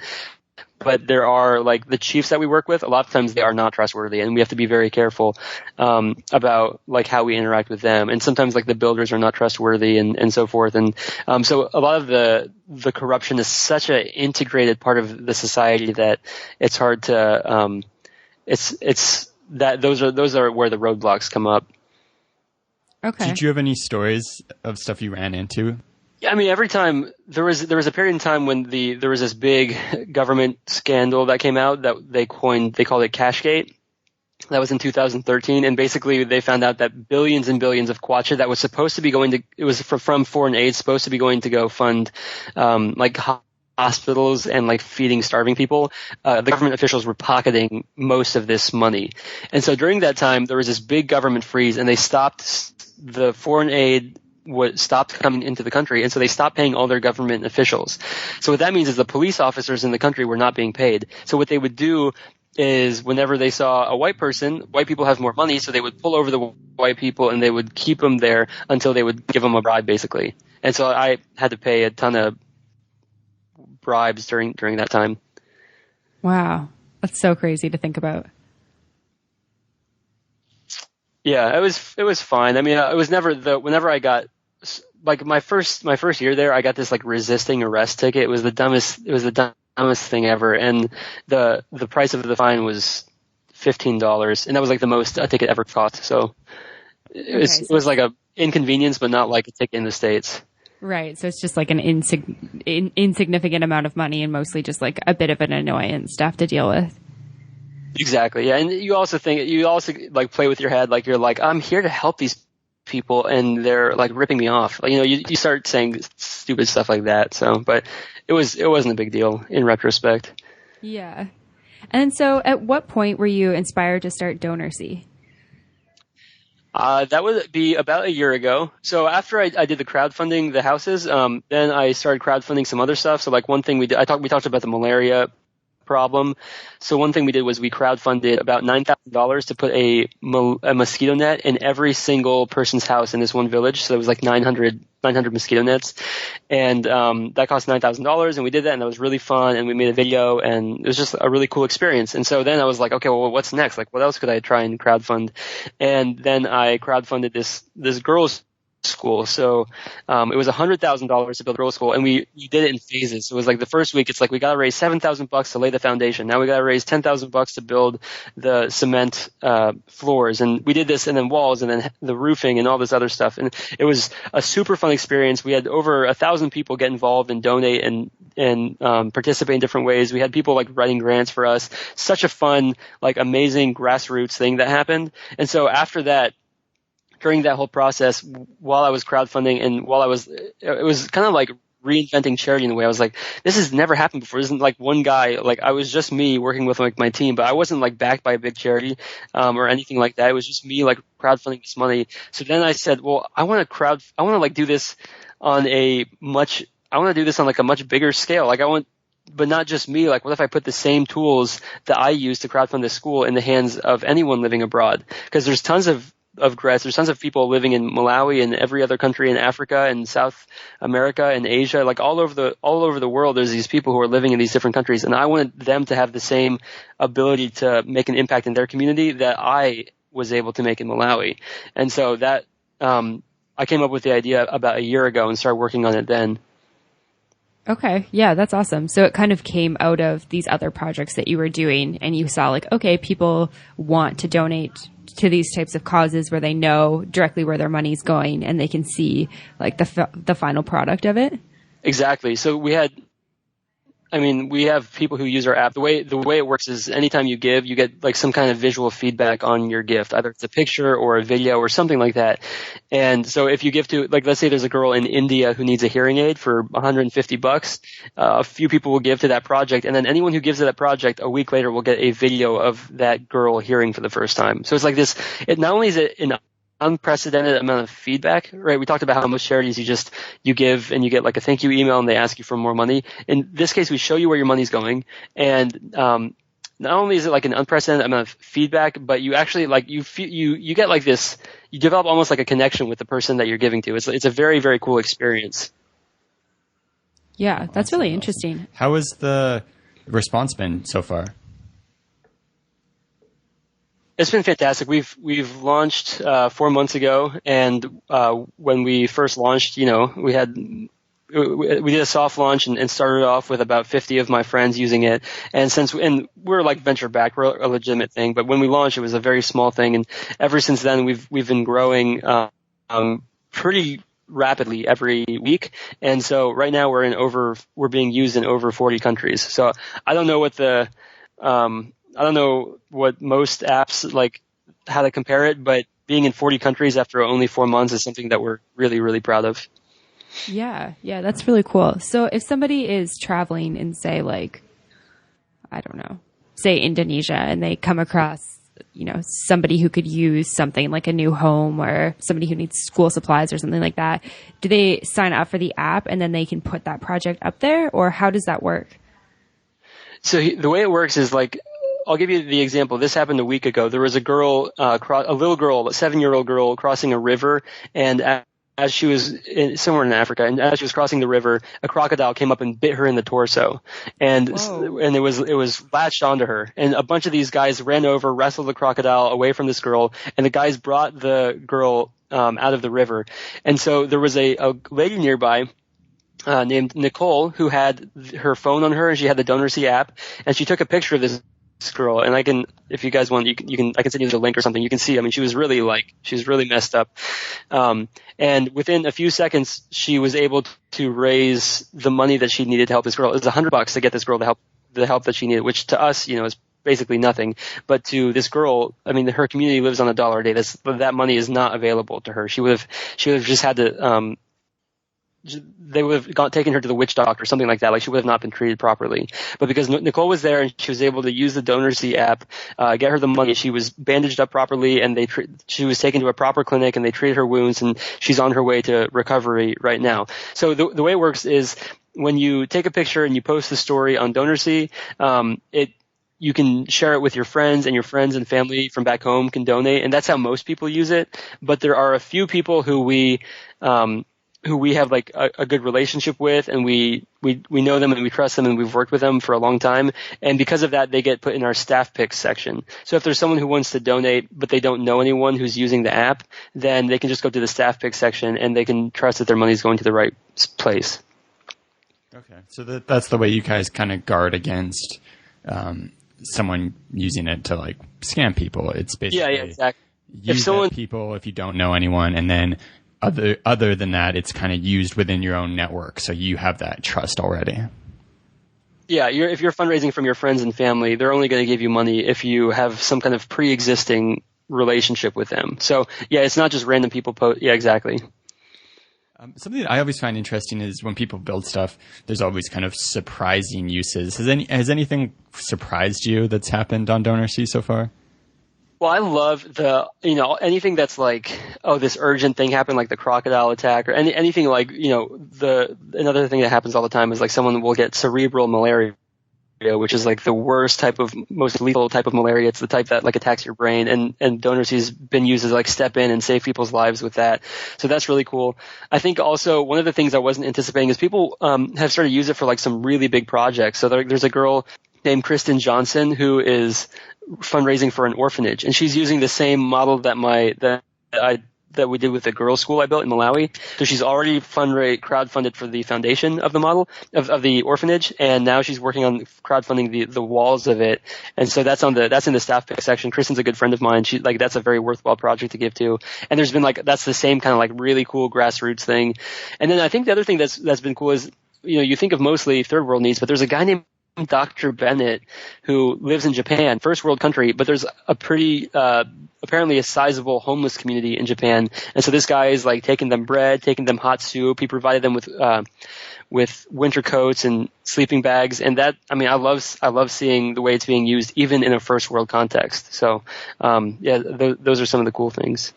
But there are like the chiefs that we work with, a lot of times they are not trustworthy, and we have to be very careful about like how we interact with them. And sometimes like the builders are not trustworthy and so forth. And so a lot of the corruption is such an integrated part of the society that it's hard to it's that those are where the roadblocks come up. Okay. Did you have any stories of stuff you ran into? Yeah, I mean, every time there was a period in time when there was this big government scandal that came out that they called it Cashgate. That was in 2013, and basically they found out that billions and billions of kwacha that was supposed to be from foreign aid, supposed to be going to go fund like hospitals and like feeding starving people. The government officials were pocketing most of this money, and so during that time there was this big government freeze, and they stopped the foreign aid. Stopped coming into the country, and so they stopped paying all their government officials. So what that means is the police officers in the country were not being paid. So what they would do is whenever they saw a white person, white people have more money, so they would pull over the white people and they would keep them there until they would give them a bribe, basically. And so I had to pay a ton of bribes during that time. Wow. That's so crazy to think about. Yeah, it was fine. I mean, it was never whenever I got like my first year there, I got this like resisting arrest ticket. It was the dumbest thing ever, and the price of the fine was $15, and that was like the most a ticket ever cost. So it was like a inconvenience, but not like a ticket in the States. Right. So it's just like an insignificant amount of money, and mostly just like a bit of an annoyance to have to deal with. Exactly. Yeah, and you also like play with your head, like you're like, I'm here to help these people, and they're like ripping me off. Like, you start saying stupid stuff like that. So, but it wasn't a big deal in retrospect. Yeah. And so, at what point were you inspired to start DonorSee? That would be about a year ago. So after I did the crowdfunding, the houses, then I started crowdfunding some other stuff. So like one thing we talked about the malaria problem. So one thing we did was we crowdfunded about $9,000 to put a mosquito net in every single person's house in this one village. So it was like 900 mosquito nets. And that cost $9,000, and we did that, and that was really fun, and we made a video, and it was just a really cool experience. And so then I was like, okay, well, what's next? Like, what else could I try and crowdfund? And then I crowdfunded this girls' school. So it was $100,000 to build a girls' school, and we did it in phases. So it was like the first week, it's like we got to raise $7,000 to lay the foundation. Now we got to raise $10,000 to build the cement floors, and we did this, and then walls, and then the roofing, and all this other stuff. And it was a super fun experience. We had over 1,000 people get involved and donate and participate in different ways. We had people like writing grants for us. Such a fun, like amazing grassroots thing that happened. And so after that, during that whole process, while I was crowdfunding and it was kind of like reinventing charity in a way. I was like, this has never happened before. This isn't like one guy, like I was just me working with like my team, but I wasn't like backed by a big charity, or anything like that. It was just me like crowdfunding this money. So then I said, well, I want to like do this on I want to do this on like a much bigger scale. But not just me, like what if I put the same tools that I use to crowdfund this school in the hands of anyone living abroad? Because there's tons of Grets. There's tons of people living in Malawi and every other country in Africa and South America and Asia, like all over the world. There's these people who are living in these different countries, and I wanted them to have the same ability to make an impact in their community that I was able to make in Malawi. And so that I came up with the idea about a year ago and started working on it then. Okay. Yeah, that's awesome. So it kind of came out of these other projects that you were doing, and you saw like, okay, people want to donate to these types of causes where they know directly where their money's going and they can see like the final product of it. Exactly. So we have people who use our app. The way it works is anytime you give, you get like some kind of visual feedback on your gift. Either it's a picture or a video or something like that. And so if you give to, like, let's say there's a girl in India who needs a hearing aid for $150, a few people will give to that project. And then anyone who gives to that project a week later will get a video of that girl hearing for the first time. So it's like this, it not only is it an unprecedented amount of feedback, right? We talked about how most charities you give and you get like a thank you email and they ask you for more money. In this case, we show you where your money's going, and not only is it like an unprecedented amount of feedback, but you actually like you get like this, you develop almost like a connection with the person that you're giving to. It's a very, very cool experience. Yeah, that's really interesting. How has the response been so far? It's been fantastic. We've launched 4 months ago, and when we first launched, we did a soft launch and started off with about 50 of my friends using it. And we're like venture backed, we're a legitimate thing, but when we launched, it was a very small thing, and ever since then we've been growing pretty rapidly every week. And so right now we're being used in over 40 countries. So I don't know what most apps, like how to compare it, but being in 40 countries after only 4 months is something that we're really, really proud of. Yeah, that's really cool. So if somebody is traveling in, say, like, I don't know, say Indonesia, and they come across, somebody who could use something like a new home or somebody who needs school supplies or something like that, do they sign up for the app and then they can put that project up there, or how does that work? So the way it works is like, I'll give you the example. This happened a week ago. There was a girl, a little girl, a 7-year-old girl crossing a river, and as she was somewhere in Africa, and as she was crossing the river, a crocodile came up and bit her in the torso, and it was latched onto her. And a bunch of these guys ran over, wrestled the crocodile away from this girl, and the guys brought the girl out of the river. And so there was a lady nearby named Nicole who had her phone on her, and she had the DonorSee app, and she took a picture of this girl, and I can, if you guys want, I can send you the link or something. You can see, I mean, she was really messed up. And within a few seconds, she was able to raise the money that she needed to help this girl. It was $100 to get this girl the help that she needed, which to us, is basically nothing. But to this girl, I mean, her community lives on $1 a day. That money is not available to her. She would have just had to, they would have taken her to the witch doctor or something like that. Like, she would have not been treated properly. But because Nicole was there and she was able to use the DonorSee app, get her the money, she was bandaged up properly, and she was taken to a proper clinic, and they treated her wounds, and she's on her way to recovery right now. So the way it works is, when you take a picture and you post the story on DonorSee, you can share it with your friends, and your friends and family from back home can donate, and that's how most people use it. But there are a few people who we have like a good relationship with, and we know them and we trust them and we've worked with them for a long time. And because of that, they get put in our staff picks section. So if there's someone who wants to donate, but they don't know anyone who's using the app, then they can just go to the staff picks section and they can trust that their money is going to the right place. Okay. So that's the way you guys kind of guard against, someone using it to like scam people. It's basically yeah, exactly. Use people if you don't know anyone, and then other than that, it's kind of used within your own network, so you have that trust already. Yeah, if you're fundraising from your friends and family, they're only going to give you money if you have some kind of pre-existing relationship with them. So yeah, it's not just random people post. Yeah, exactly. Something that I always find interesting is when people build stuff, there's always kind of surprising uses. Has anything surprised you that's happened on DonorSee so far? Well, I love anything that's like, oh, this urgent thing happened, like the crocodile attack, or anything like, another thing that happens all the time is like someone will get cerebral malaria, which is like the worst type of, most lethal type of malaria. It's the type that like attacks your brain, and DonorSee's been used to like step in and save people's lives with that. So that's really cool. I think also one of the things I wasn't anticipating is people have started to use it for like some really big projects. So there's a girl named Kristen Johnson who is fundraising for an orphanage, and she's using the same model that we did with the girls' school I built in Malawi. So she's already crowdfunded for the foundation of the model of the orphanage, and now she's working on crowdfunding the walls of it. And so that's in the staff pick section. Kristen's a good friend of mine. That's a very worthwhile project to give to. And there's been that's the same kind of like really cool grassroots thing. And then I think the other thing that's been cool is, you think of mostly third world needs, but there's a guy named Dr. Bennett who lives in Japan, first world country, but there's a pretty apparently a sizable homeless community in Japan. And so this guy is like taking them bread, taking them hot soup. He provided them with winter coats and sleeping bags. And that, I love seeing the way it's being used even in a first world context. So those are some of the cool things.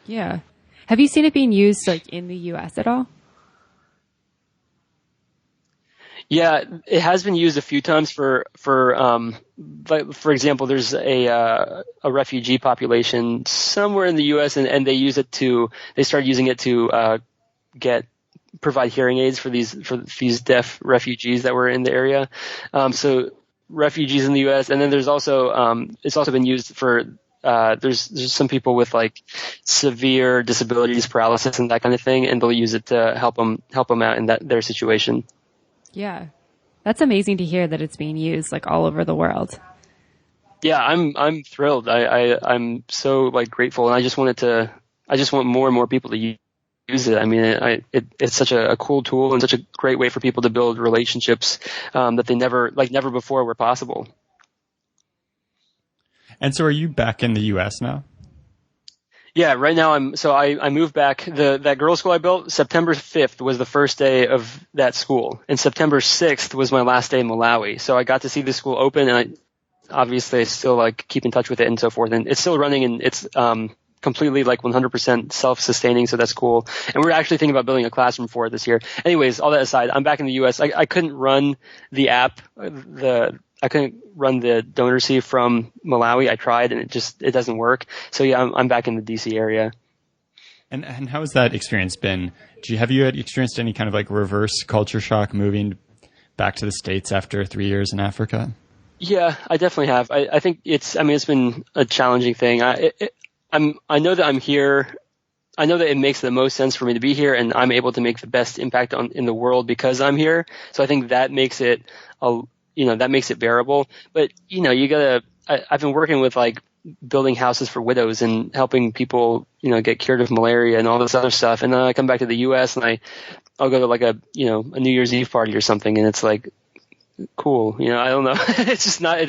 Yeah. Have you seen it being used like in the US at all? Yeah, it has been used a few times for example, there's a refugee population somewhere in the U.S. and they started using it to provide hearing aids for these deaf refugees that were in the area. So refugees in the U.S. and then there's also it's also been used for there's some people with like severe disabilities, paralysis, and that kind of thing, and they'll use it to help them out in their situation. Yeah. That's amazing to hear that it's being used like all over the world. Yeah, I'm thrilled. I'm so like grateful, and I just want more and more people to use it. I mean, it's such a cool tool and such a great way for people to build relationships that they never before were possible. And so are you back in the US now? Yeah, right now I moved back. That girls' school I built, September 5th was the first day of that school, and September 6th was my last day in Malawi. So I got to see the school open, and obviously I still like keep in touch with it and so forth. And it's still running, and it's completely like 100% self-sustaining, so that's cool. And we're actually thinking about building a classroom for it this year. Anyways, all that aside, I'm back in the US. I couldn't run the app, I couldn't run the DonorSee from Malawi. I tried and it doesn't work. So yeah, I'm back in the DC area. And how has that experience been? Have you experienced any kind of like reverse culture shock moving back to the States after 3 years in Africa? Yeah, I definitely have. I think it's been a challenging thing. I know that I'm here. I know that it makes the most sense for me to be here, and I'm able to make the best impact in the world because I'm here. So I think that makes it that makes it bearable. But, I've been working with like building houses for widows and helping people, get cured of malaria and all this other stuff. And then I come back to the U.S. and I'll go to like a New Year's Eve party or something. And it's like, cool. I don't know. It's not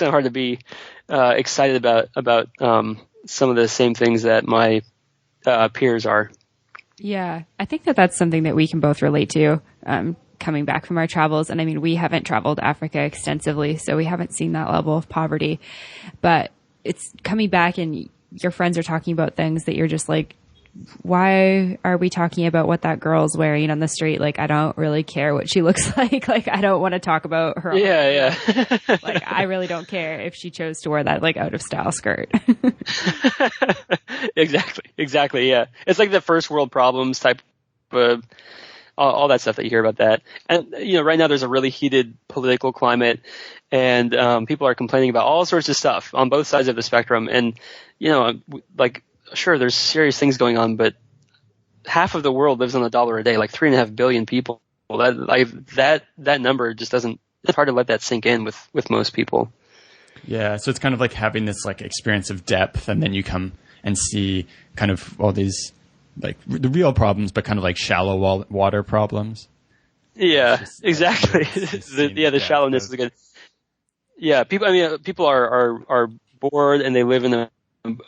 hard to be, excited about some of the same things that my, peers are. Yeah. I think that that's something that we can both relate to. Coming back from our travels. And I mean, we haven't traveled Africa extensively, so we haven't seen that level of poverty, but it's coming back and your friends are talking about things that you're just like, why are we talking about what that girl's wearing on the street? Like, I don't really care what she looks like. Like, I don't want to talk about her. Yeah. Like, I really don't care if she chose to wear that, like, out of style skirt. Exactly. Yeah. It's like the first world problems type of all that stuff that you hear about that. And, right now there's a really heated political climate, and people are complaining about all sorts of stuff on both sides of the spectrum. And, like, sure, there's serious things going on, but half of the world lives on $1 a day, like 3.5 billion people. That number just doesn't, it's hard to let that sink in with most people. Yeah. So it's kind of like having this like experience of depth, and then you come and see kind of all these like the real problems, but kind of like shallow water problems. Yeah, exactly. The shallowness is good. Yeah. People are bored, and they live in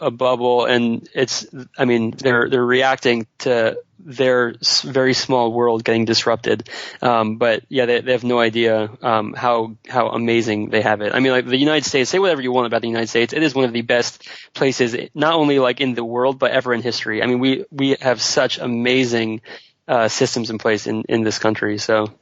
a bubble, and they're reacting to their very small world getting disrupted. But yeah, they have no idea how amazing they have it. I mean, like the United States, say whatever you want about the United States, it is one of the best places, not only like in the world, but ever in history. I mean, we have such amazing systems in place in this country. So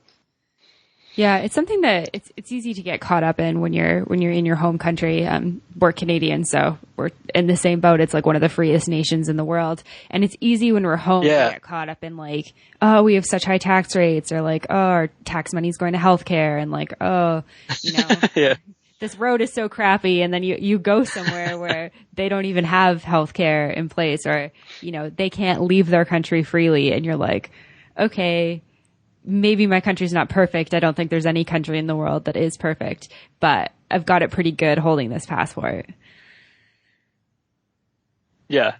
yeah, it's something that it's easy to get caught up in when you're in your home country. We're Canadian, so we're in the same boat. It's like one of the freest nations in the world, and it's easy when we're home to get caught up in like, oh, we have such high tax rates, or like, oh, our tax money's going to healthcare, and like, oh, yeah. This road is so crappy, and then you go somewhere where they don't even have healthcare in place, or they can't leave their country freely, and you're like, okay, maybe my country's not perfect. I don't think there's any country in the world that is perfect, but I've got it pretty good holding this passport. Yeah.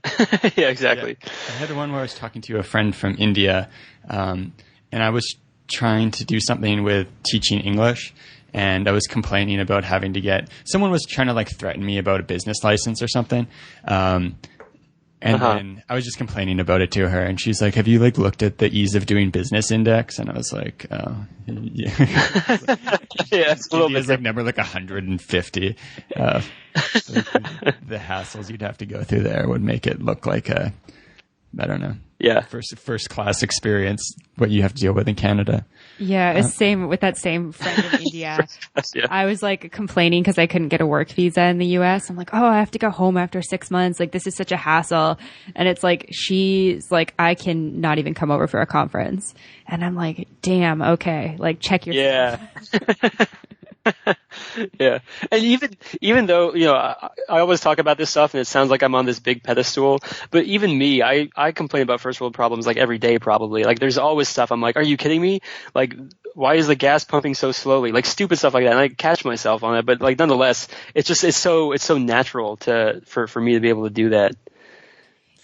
Yeah, exactly. Yeah. I had one where I was talking to a friend from India, and I was trying to do something with teaching English, and I was complaining about having to someone was trying to like threaten me about a business license or something. Then I was just complaining about it to her, and she's like, have you like looked at the ease of doing business index? And I was like, oh, yeah. Yeah, it's a little bit like number like 150. The hassles you'd have to go through there would make it look like I don't know. Yeah. First class experience, what you have to deal with in Canada. Yeah, it's same with that same friend in India. Yeah. I was like complaining because I couldn't get a work visa in the US. I'm like, oh, I have to go home after 6 months. Like, this is such a hassle. And it's like, she's like, I can not even come over for a conference. And I'm like, damn, okay. Like, check yourself. Yeah. Yeah. And even though, I always talk about this stuff and it sounds like I'm on this big pedestal, but even me, I complain about first world problems like every day probably. Like there's always stuff I'm like, are you kidding me? Like, why is the gas pumping so slowly? Like stupid stuff like that. And I catch myself on it, but like nonetheless, it's so natural for me to be able to do that.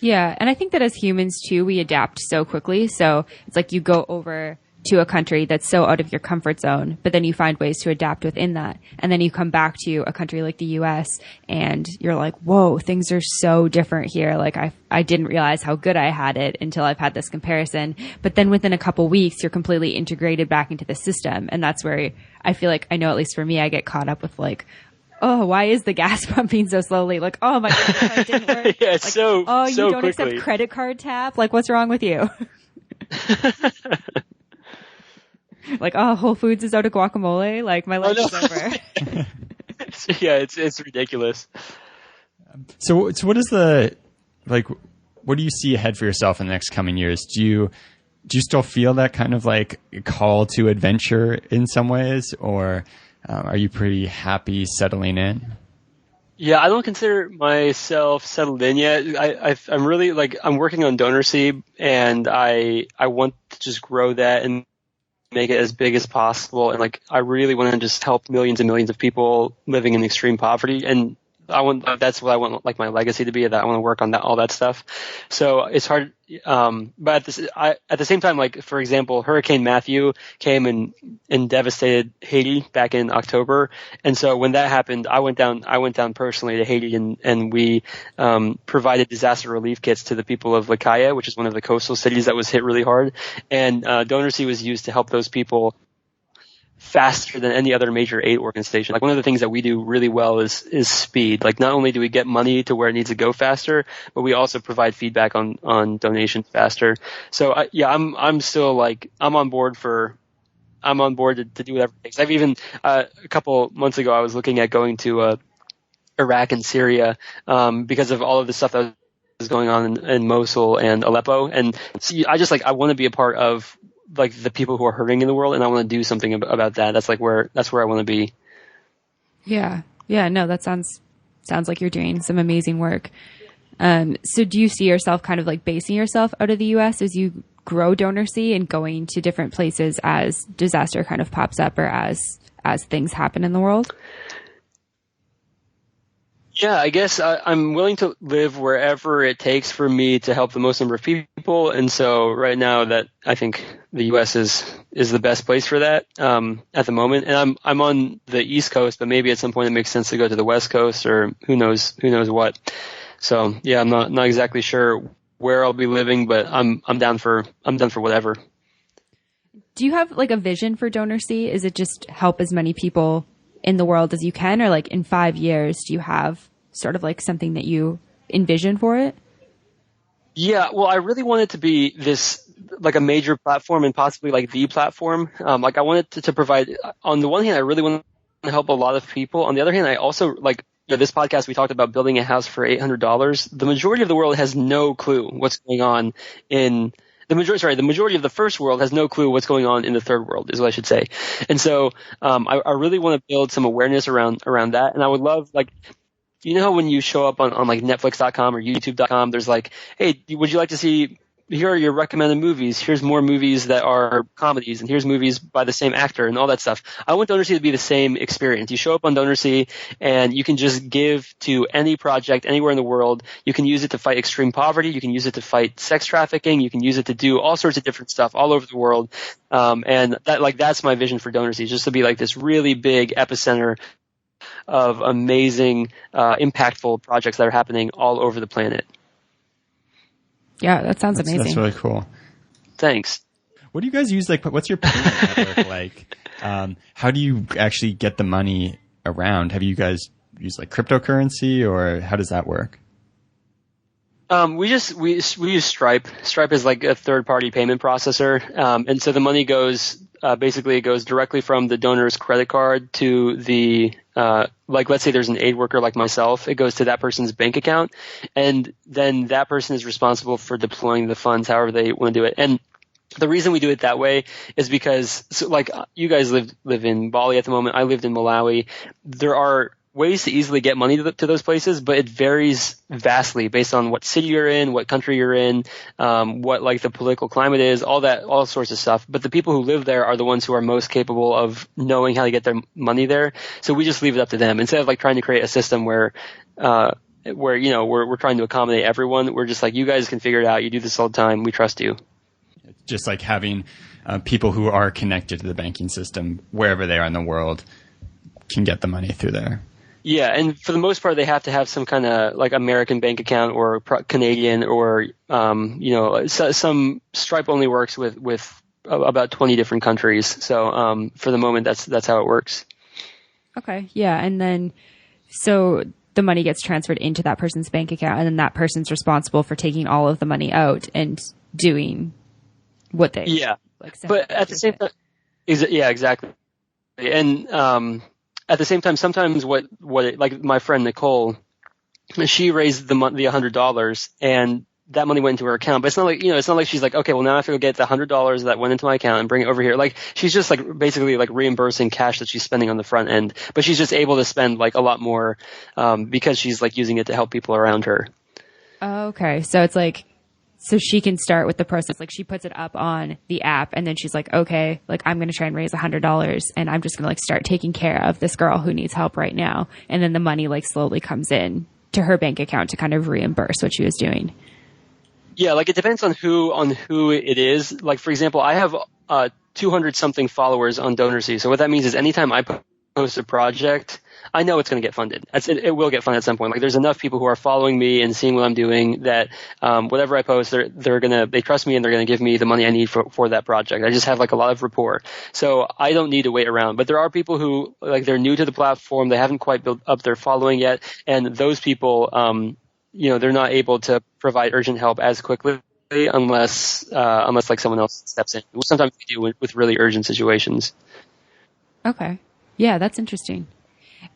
Yeah. And I think that as humans too, we adapt so quickly. So it's like you go over to a country that's so out of your comfort zone, but then you find ways to adapt within that. And then you come back to a country like the US and you're like, whoa, things are so different here. Like I didn't realize how good I had it until I've had this comparison. But then within a couple weeks, you're completely integrated back into the system. And that's where I feel like, I know at least for me, I get caught up with like, oh, why is the gas pumping so slowly? Like, oh, my credit card didn't work. Yeah, it's like, oh, you don't quickly. accept credit card tap? Like, what's wrong with you? Like, oh, Whole Foods is out of guacamole. Like, my life is over. Yeah, it's ridiculous. So what is what do you see ahead for yourself in the next coming years? Do you still feel that kind of like call to adventure in some ways, or are you pretty happy settling in? Yeah, I don't consider myself settled in yet. I'm really I'm working on DonorSee, and I want to just grow that and make it as big as possible. And I really want to just help millions and millions of people living in extreme poverty. And that's what I want, my legacy to be, that I want to work on all that stuff. So it's hard. But at the same time, for example, Hurricane Matthew came and devastated Haiti back in October. And so when that happened, I went down personally to Haiti and we, provided disaster relief kits to the people of Likaya, which is one of the coastal cities that was hit really hard. And, DonorSee was used to help those people faster than any other major aid organization. Like one of the things that we do really well is speed. Like not only do we get money to where it needs to go faster, but we also provide feedback on donations faster. So I'm still like, I'm on board to do whatever it takes. I've even, a couple months ago, I was looking at going to, Iraq and Syria, because of all of the stuff that was going on in Mosul and Aleppo. And so I want to be a part of like the people who are hurting in the world, and I want to do something about that. That's where I want to be. Yeah. Yeah. No, that sounds like you're doing some amazing work. So do you see yourself kind of like basing yourself out of the US as you grow DonorSee and going to different places as disaster kind of pops up or as things happen in the world? Yeah, I guess I'm willing to live wherever it takes for me to help the most number of people. And so right now that I think the U.S. is the best place for that, at the moment. And I'm on the East Coast, but maybe at some point it makes sense to go to the West Coast or who knows what. So yeah, I'm not exactly sure where I'll be living, but I'm down for whatever. Do you have like a vision for DonorSee? Is it just help as many people in the world as you can, or like in 5 years, do you have sort of like something that you envision for it? Yeah, well, I really want it to be this, like a major platform and possibly like the platform. Like I want it to provide, on the one hand, I really want to help a lot of people. On the other hand, I also this podcast, we talked about building a house for $800. The majority of the world has no clue what's going on the majority of the first world has no clue what's going on in the third world, is what I should say. And so, I really want to build some awareness around that. And I would love, like, you know how when you show up on like Netflix.com or YouTube.com, there's like, hey, would you like to see, here are your recommended movies. Here's more movies that are comedies, and here's movies by the same actor and all that stuff. I want DonorSee to be the same experience. You show up on DonorSee and you can just give to any project anywhere in the world. You can use it to fight extreme poverty. You can use it to fight sex trafficking. You can use it to do all sorts of different stuff all over the world. And that's my vision for DonorSee, just to be like this really big epicenter of amazing, impactful projects that are happening all over the planet. Yeah, that sounds amazing. That's really cool. Thanks. What do you guys use? Like, what's your payment network like? How do you actually get the money around? Have you guys used like cryptocurrency, or how does that work? We use Stripe. Stripe is like a third-party payment processor, and so the money goes basically it goes directly from the donor's credit card to the like, let's say there's an aid worker like myself. It goes to that person's bank account, and then that person is responsible for deploying the funds however they want to do it. And the reason we do it that way is because, so like, you guys live in Bali at the moment. I lived in Malawi. There are ways to easily get money to those places, but it varies vastly based on what city you're in, what country you're in, what like the political climate is, all sorts of stuff. But the people who live there are the ones who are most capable of knowing how to get their money there. So we just leave it up to them instead of like trying to create a system where we're trying to accommodate everyone. We're just like, you guys can figure it out. You do this all the time. We trust you. Just like having people who are connected to the banking system wherever they are in the world can get the money through there. Yeah, and for the most part, they have to have some kind of like American bank account or Canadian or some Stripe only works with about 20 different countries. So for the moment, that's how it works. Okay, yeah, and then so the money gets transferred into that person's bank account, and then that person's responsible for taking all of the money out and doing what they like. But at the same time, exactly, and at the same time, sometimes what like my friend Nicole, she raised the $100 and that money went into her account. But it's not like she's like, okay, well now I have to go get the $100 that went into my account and bring it over here. Like she's just like basically like reimbursing cash that she's spending on the front end, but she's just able to spend like a lot more because she's like using it to help people around her. Oh, okay, so it's like, so she can start with the process. Like she puts it up on the app and then she's like, okay, like I'm going to try and raise $100 and I'm just going to like start taking care of this girl who needs help right now. And then the money like slowly comes in to her bank account to kind of reimburse what she was doing. Yeah. Like it depends on who it is. Like, for example, I have 200 something followers on DonorSee. So what that means is anytime I post a project, I know it's going to get funded. It will get funded at some point. Like there's enough people who are following me and seeing what I'm doing that whatever I post, they trust me and they're gonna give me the money I need for that project. I just have like a lot of rapport, so I don't need to wait around. But there are people who like they're new to the platform, they haven't quite built up their following yet, and those people, they're not able to provide urgent help as quickly unless like someone else steps in. Sometimes we do with really urgent situations. Okay. Yeah, that's interesting.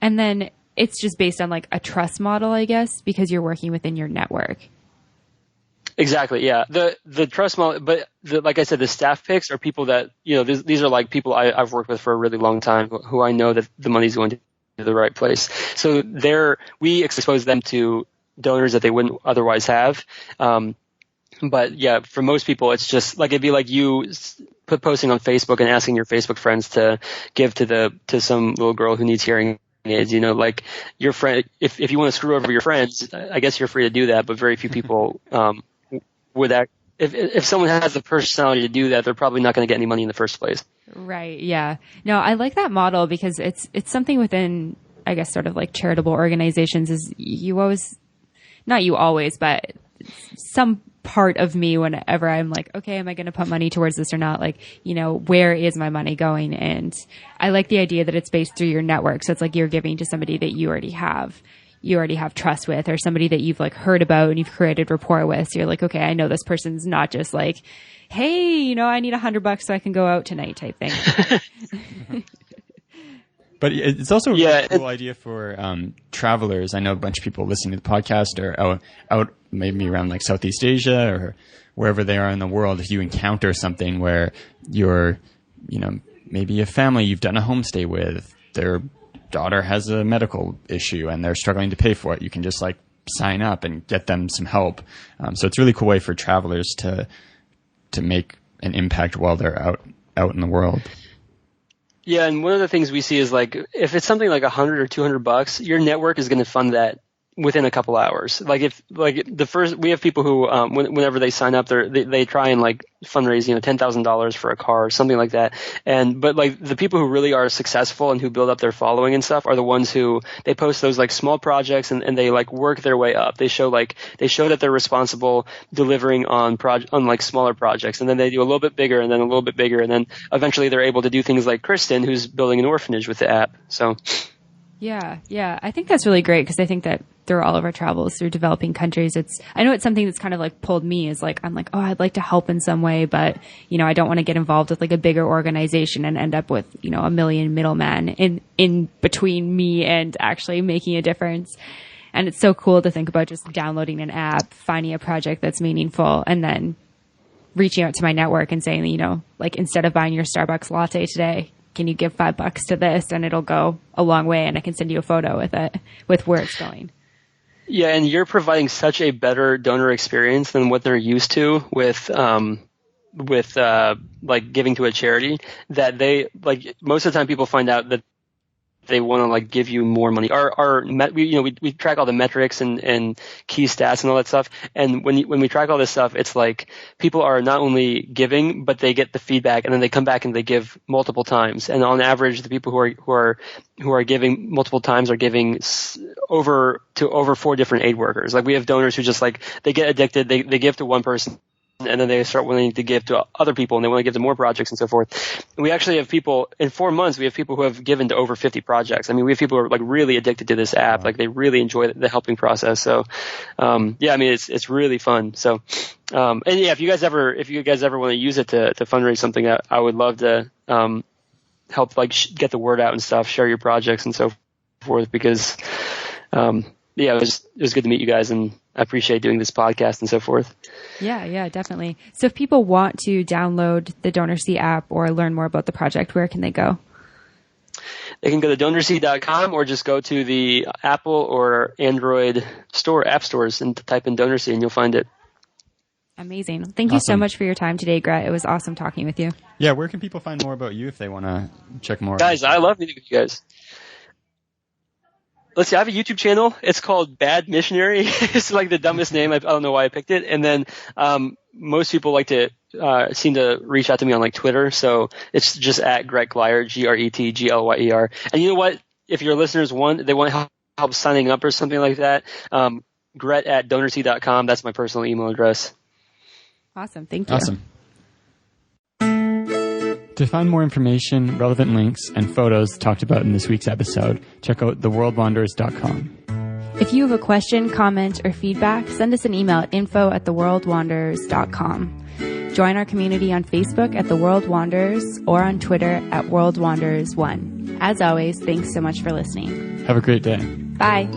And then it's just based on like a trust model, I guess, because you're working within your network. Exactly. Yeah. The trust model, but like I said, the staff picks are people that, these are like people I've worked with for a really long time who I know that the money's going to the right place. So we expose them to donors that they wouldn't otherwise have. But yeah, for most people, it's just like, it'd be like you posting on Facebook and asking your Facebook friends to give to some little girl who needs hearing aids, like your friend, if you want to screw over your friends, I guess you're free to do that, but very few people, would act. If someone has the personality to do that, they're probably not going to get any money in the first place. Right. Yeah. No, I like that model because it's something within, I guess, sort of like charitable organizations is not you always, but some part of me whenever I'm like, okay, am I going to put money towards this or not? Like, where is my money going? And I like the idea that it's based through your network. So it's like you're giving to somebody that you already have trust with, or somebody that you've like heard about and you've created rapport with. So you're like, okay, I know this person's not just like, hey, I need $100 so I can go out tonight type thing. But it's also a really cool idea for travelers. I know a bunch of people listening to the podcast are out maybe around like Southeast Asia or wherever they are in the world. If you encounter something where you're, maybe a family you've done a homestay with, their daughter has a medical issue and they're struggling to pay for it, you can just like sign up and get them some help. So it's a really cool way for travelers to make an impact while they're out in the world. Yeah, and one of the things we see is like if it's something like $100 or $200, your network is going to fund that within a couple hours. Like we have people who whenever they sign up, they try and like fundraise $10,000 for a car or something like that. But like the people who really are successful and who build up their following and stuff are the ones who they post those like small projects and they like work their way up. They show that they're responsible delivering on like smaller projects, and then they do a little bit bigger and then a little bit bigger, and then eventually they're able to do things like Kristen, who's building an orphanage with the app. So yeah, I think that's really great because I think that through all of our travels through developing countries, I know it's something that's kind of like pulled me is like, I'm like, oh, I'd like to help in some way, but, I don't want to get involved with like a bigger organization and end up with, a million middlemen in between me and actually making a difference. And it's so cool to think about just downloading an app, finding a project that's meaningful, and then reaching out to my network and saying, like instead of buying your Starbucks latte today, can you give $5 to this? And it'll go a long way, and I can send you a photo with it, with where it's going. Yeah, and you're providing such a better donor experience than what they're used to with like giving to a charity, that they like most of the time people find out that they want to like give you more money. We track all the metrics and key stats and all that stuff. And when we track all this stuff, it's like people are not only giving, but they get the feedback, and then they come back and they give multiple times. And on average, the people who are giving multiple times are giving over 4 different aid workers. Like we have donors who just like they get addicted, they give to one person, and then they start wanting to give to other people, and they want to give to more projects and so forth. And we actually have people in 4 months. We have people who have given to over 50 projects. I mean, we have people who are like really addicted to this app. Like they really enjoy the helping process. So, it's really fun. So, and yeah, if you guys ever want to use it to fundraise something, I would love to help like get the word out and stuff, share your projects and so forth. Because it was good to meet you guys, and I appreciate doing this podcast and so forth. Yeah, definitely. So if people want to download the DonorSee app or learn more about the project, where can they go? They can go to DonorSee.com or just go to the Apple or Android app stores and type in DonorSee, and you'll find it. Amazing. Thank you so much for your time today, Gret. It was awesome talking with you. Yeah, where can people find more about you if they want to check more? Guys, I love meeting with you guys. Let's see, I have a YouTube channel. It's called Bad Missionary. It's like the dumbest name. I don't know why I picked it. And then most people like to seem to reach out to me on like Twitter, so it's just at Gret Glyer, GretGlyer. And you know what? If your listeners want help signing up or something like that, Gret@DonorSee.com. That's my personal email address. Awesome. Thank you. Awesome. To find more information, relevant links, and photos talked about in this week's episode, check out theworldwanderers.com. If you have a question, comment, or feedback, send us an email at info@theworldwanderers.com. Join our community on Facebook at The World Wanderers or on Twitter at WorldWanderers1. As always, thanks so much for listening. Have a great day. Bye.